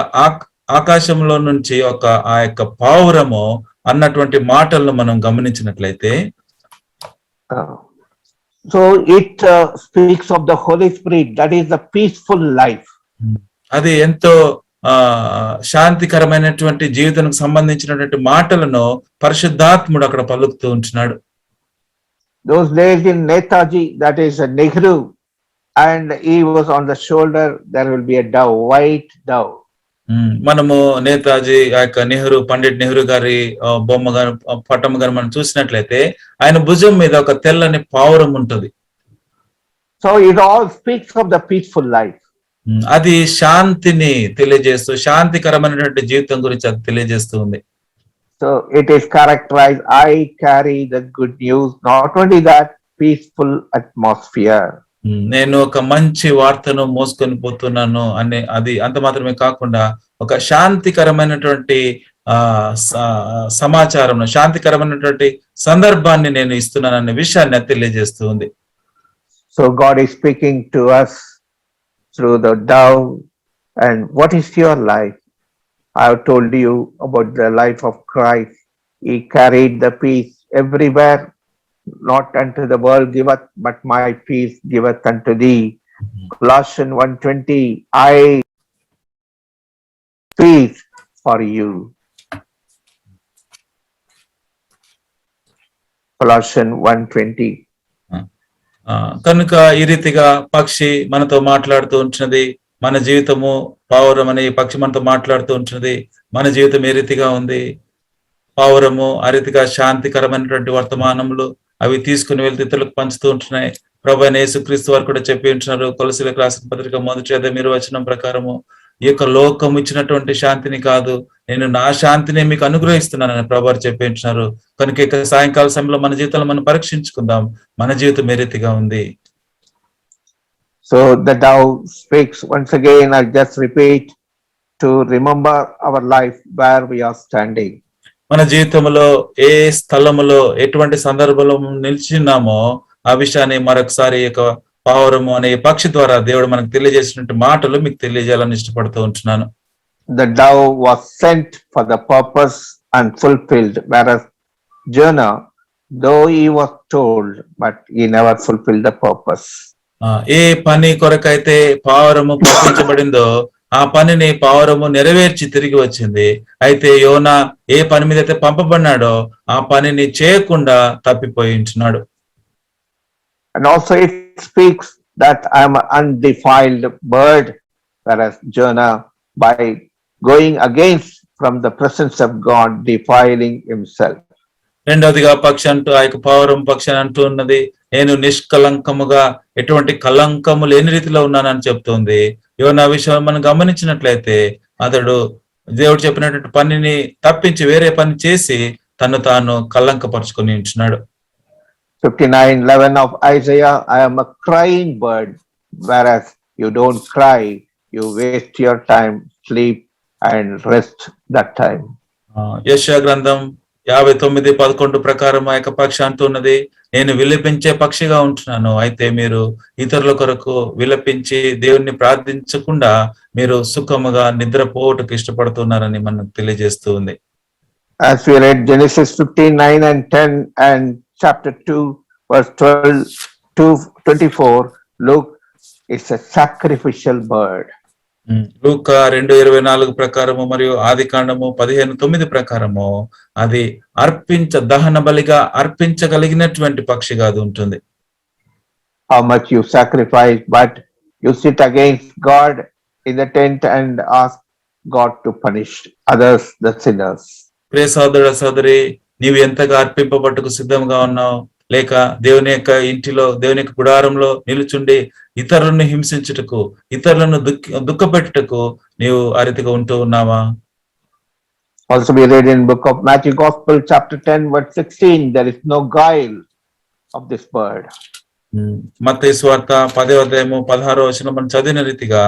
ఆకాశంలో నుంచి ఆ యొక్క పావురము అన్నటువంటి మాటలను మనం గమనించినట్లయితే so it speaks of the Holy Spirit, that is the peaceful life. అది ఎంతో శాంతికరమైనటువంటి జీవితానికి సంబంధించినటువంటి మాటలను పరిశుద్ధాత్ముడు అక్కడ పలుకుతూ ఉంటున్నాడు. Those days in Netaji, that is a Nehru, and he was on the shoulder, there will be a dove, white dove. మనము నేతాజీ ఆ యొక్క నెహ్రూ, పండిట్ నెహ్రూ గారి బొమ్మ గారు పటం గారు మనం చూసినట్లయితే ఆయన భుజం మీద ఒక తెల్లని పావురం ఉంటది. So it all speaks of the peaceful life. అది శాంతిని తెలియజేస్తూ శాంతికరమైనటువంటి జీవితం గురించి అది తెలియజేస్తూ ఉంది. So it is characterized, I carry the good news, not only that, peaceful atmosphere. నేను ఒక మంచి వార్తను మోసుకొని పోతున్నాను అనే అది అంత మాత్రమే కాకుండా ఒక శాంతికరమైనటువంటి సమాచారం, శాంతికరమైనటువంటి సందర్భాన్ని నేను ఇస్తున్నాననే విషయాన్ని తెలియజేస్తూ ఉంది. So God is speaking to us through the dove. And what is your life? I have told you about the life of Christ. He carried the peace everywhere. Not unto the world giveth, but my peace giveth unto thee. Colossians 1:20, I peace for you. Colossians 1:20. కనుక ఈ రీతిగా పక్షి మనతో మాట్లాడుతూ ఉంటున్నది. మన జీవితము పావురం అనే పక్షి మనతో మాట్లాడుతూ ఉంటున్నది. మన జీవితం ఏ రీతిగా ఉంది? పావురము ఆ రీతిగా శాంతికరమైనటువంటి వర్తమానములు అవి తీసుకుని వెళ్తే ఇతరులకు పంచుతూ ఉంటున్నాయి. ప్రభువైన యేసుక్రీస్తు వారు కూడా చెప్పి ఉంటున్నారు, కొలస్సీలకు రాసిన పత్రిక 1:5 ప్రకారము, ఈ యొక్క లోకం ఇచ్చినటువంటి శాంతిని కాదు, నేను నా శాంతిని మీకు అనుగ్రహిస్తున్నానని ప్రభు చెప్పి ఉంటున్నారు. కనుక ఇక సాయంకాల సమయంలో మన జీవితంలో మనం పరీక్షించుకుందాం, మన జీవితం ఏ రీతిగా ఉంది. So the dove speaks once again. I'll just repeat to remember our life where we are standing. మన జీవితంలో ఏ స్థలములో ఎటువంటి సందర్భంలో నిలిచినామో ఆ విషయాన్ని మరొకసారి పావురము అనే పక్షి ద్వారా దేవుడు మనకు తెలియజేసినటువంటి మాటలు మీకు తెలియజేయాలని ఇష్టపడుతూ ఉంటున్నాను. The dove was sent for the purpose and fulfilled, whereas Jonah, though he was told, but he never fulfilled the purpose. ఏ పని కొరకైతే పావురము పంపించబడిందో ఆ పనిని పావురము నెరవేర్చి తిరిగి వచ్చింది. అయితే యోనా ఏ పని మీద అయితే పంపబడినాడో ఆ పనిని చేయకుండా తప్పిపోయి ఉంటున్నాడు. And also it speaks that I am an undefiled bird, whereas Jonah, by going against from the presence of God, defiling himself. రెండవదిగా పక్షి అంటూ ఆ యొక్క పావురం పక్షి అంటూ ఉన్నది, నేను నిష్కలంకముగా ఎటువంటి కలంకము లేని రీతిలో ఉన్నానని చెప్తుంది. యోనా విషయం మనం గమనించినట్లయితే అతడు దేవుడు చెప్పినటువంటి పనిని తప్పించి వేరే పని చేసి తను తాను కలంకపరుచుకొని ఉంటున్నాడు. 59:11 of Isaiah, I am a crying bird, whereas you don't cry, you waste your time, sleep and rest that time. యెషయా గ్రంథం 59:11 ప్రకారం ఆ యొక్క పక్షి అంటున్నది, నేను విలపించే పక్షిగా ఉంటున్నాను, అయితే మీరు ఇతరుల కొరకు విలపించి దేవుణ్ణి ప్రార్థించకుండా మీరు సుఖముగా నిద్రపోవటకు ఇష్టపడుతున్నారని మనకు తెలియజేస్తూ ఉంది. As we read Genesis 59 and 10 and chapter 2, verse 12 to 24, look, it's a sacrificial bird. లూకా 2:24 ప్రకారము మరియు ఆదికాండము 15:9 ప్రకారము అది దహన బలిగా అర్పించగలిగినటువంటి పక్షిగా అది ఉంటుంది. How much you sacrifice, but you sit against God in the tent and ask God to punish others, the sinners. ప్రియ సోదరుడ సోదరి, నీవు ఎంతగా అర్పింపబట్టుకు సిద్ధంగా ఉన్నావు, లేక దేవుని యొక్క ఇంటిలో దేవుని యొక్క గుడారంలో నిలుచుండి ఇతరులను హింసించుటకు, ఇతరులను దుఃఖపెట్టుటకు నీవు ఆ రీతిగా ఉంటూ ఉన్నావా? Also we read in book of Matthew Gospel chapter 10 verse 16, there is no guile of this bird. మత్తయి సువార్త 10:16 మనం చదివిన రీతిగా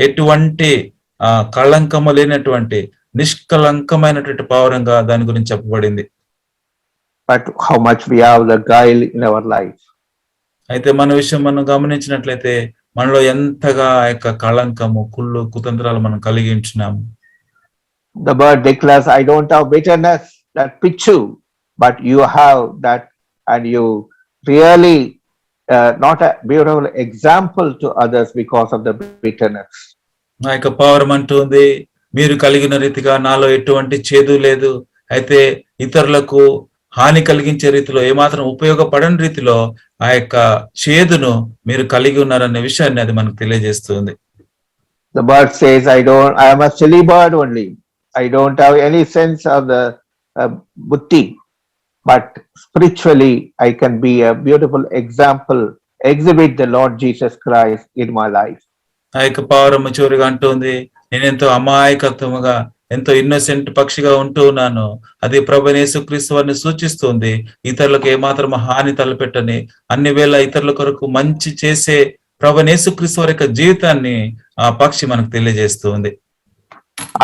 ఎటువంటి కళంకము లేనటువంటి నిష్కలంకమైనటువంటి పావురంగా దాని గురించి చెప్పబడింది. But how much we have the guile in our life. అయితే మన విషయం మనం గమనించినట్లయితే మనలో ఎంతగా ఆ యొక్క కళంకము, కుళ్ళు, కుతంత్రాలు మనం కలిగి ఉంటున్నాము. The bird declares, I don't have bitterness, that pitchu, but you have that, and you really not a beautiful example to others because of the bitterness. నా యొక్క పావురం అంటుంది, మీరు కలిగిన రీతిగా నాలో ఎటువంటి చేదు లేదు, అయితే ఇతరులకు హాని కలిగించే రీతిలో, ఏమాత్రం ఉపయోగపడని రీతిలో ఆ యొక్క చేదును మీరు కలిగి ఉన్నారనే విషయాన్ని అది మనకు తెలియజేస్తుంది. The bird says, I am a silly bird only. I don't have any sense of the buddhi, but spiritually I can be a beautiful example, exhibit the Lord Jesus Christ in my life. ఆ యొక్క పావురము చివరిగా అంటుంది, నేను ఎంతో అమాయకత్వముగా, ఎంతో ఇన్నోసెంట్ పక్షిగా ఉంటూ ఉన్నాను, అది ప్రభువైన యేసుక్రీస్తు వారిని సూచిస్తుంది. ఇతరులకు ఏమాత్రం హాని తలపెట్టని, అన్ని వేళ ఇతరుల కొరకు మంచి చేసే ప్రభువైన యేసుక్రీస్తు వారి యొక్క జీవితాన్ని ఆ పక్షి మనకు తెలియజేస్తుంది.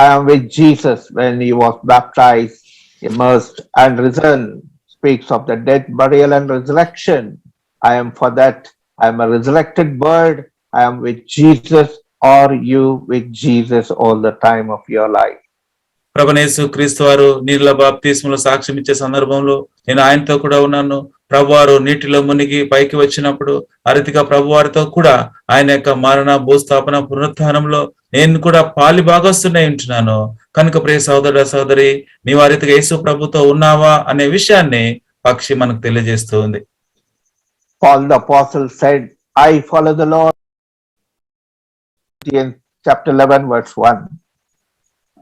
I am with Jesus when he was baptized, immersed and risen, speaks of the death, burial and resurrection. I am for that. I am a resurrected bird. I am with Jesus. Are you with Jesus all the time of your life? ప్రభువైన యేసుక్రీస్తు వారు నీళ్ళ బాప్తిస్మలో సాక్ష్యం ఇచ్చే సందర్భంలో నేను ఆయనతో కూడా ఉన్నాను. ప్రభువారు నీటిలో మునిగి పైకి వచ్చినప్పుడు ఆ రీతిగా ప్రభువారితో కూడా ఆయన యొక్క మరణ, భూస్థాపన, పునరుత్థానంలో నేను కూడా పాలి భాగస్తున్నై ఉంటున్నాను. కనుక ప్రియ సోదర సోదరి, నీవు ఆ రీతిగా యేసు ప్రభుతో ఉన్నావా అనే విషయాన్ని పక్షి మనకు తెలియజేస్తూ ఉంది. Paul the apostle said, I follow the Lord. In chapter 11 verse 1.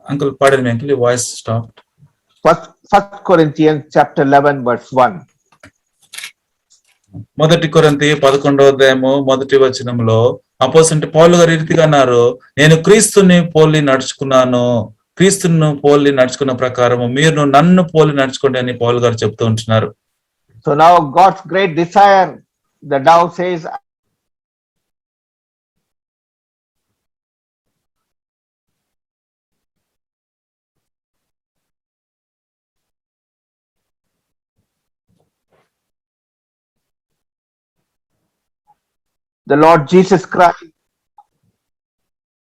Uncle, pardon me, uncle, your voice stopped. First Corinthians chapter 11 verse 1. మొదటి కొరింథీ 11వ అధ్యాయము మొదటి వచనంలో అపోస్తలుడు పౌలు గారు రీతిగా అన్నారు, నేను క్రీస్తుని పోలి నడుచుకున్నాను, క్రీస్తును పోలి నడుచుకున్న ప్రకారము మీరు నన్ను పోలి నడుచుకోండి అని పౌలు గారు చెప్తూ ఉంటున్నారు. So now God's great desire, the dove says, the Lord Jesus Christ,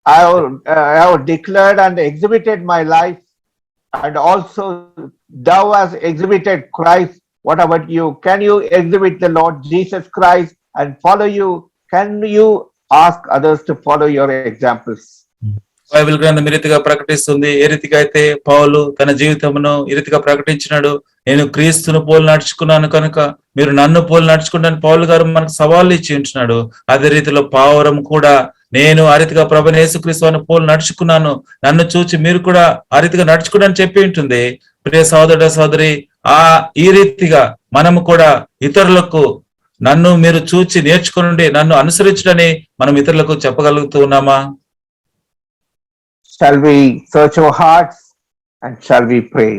I have declared and exhibited my life, and also thou hast exhibited Christ. What about you? Can you exhibit the Lord Jesus Christ and follow you? Can you ask others to follow your examples? Bible గ్రంథం ఈ రీతిగా ప్రకటిస్తుంది. ఏ రీతిగా అయితే పౌలు తన జీవితమును ఈ రీతిగా ప్రకటించినాడు, నేను క్రీస్తును పోలి నడుచుకున్నాను కనుక మీరు నన్ను పోలి నడుచుకుంటాను పౌలు గారు మనకు సవాళ్ళు ఇచ్చి ఉంటున్నాడు. అదే రీతిలో పావురం కూడా నేను ఆ రీతిగా ప్రభువైన యేసుక్రీస్తుని పోలి నడుచుకున్నాను, నన్ను చూచి మీరు కూడా ఆ రీతిగా నడుచుకోవడానికి చెప్పి ఉంటుంది. ప్రియ సోదరుడ సోదరి, ఈ రీతిగా మనము కూడా ఇతరులకు నన్ను మీరు చూచి నేర్చుకుని నన్ను అనుసరించడని మనం ఇతరులకు చెప్పగలుగుతూ ఉన్నామా? Shall we search our hearts and shall we pray?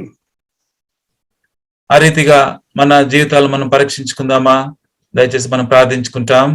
ఆ రీతిగా మన జీవితాలు మనం పరీక్షించుకుందామా? దయచేసి మనం ప్రార్థించుకుంటాం.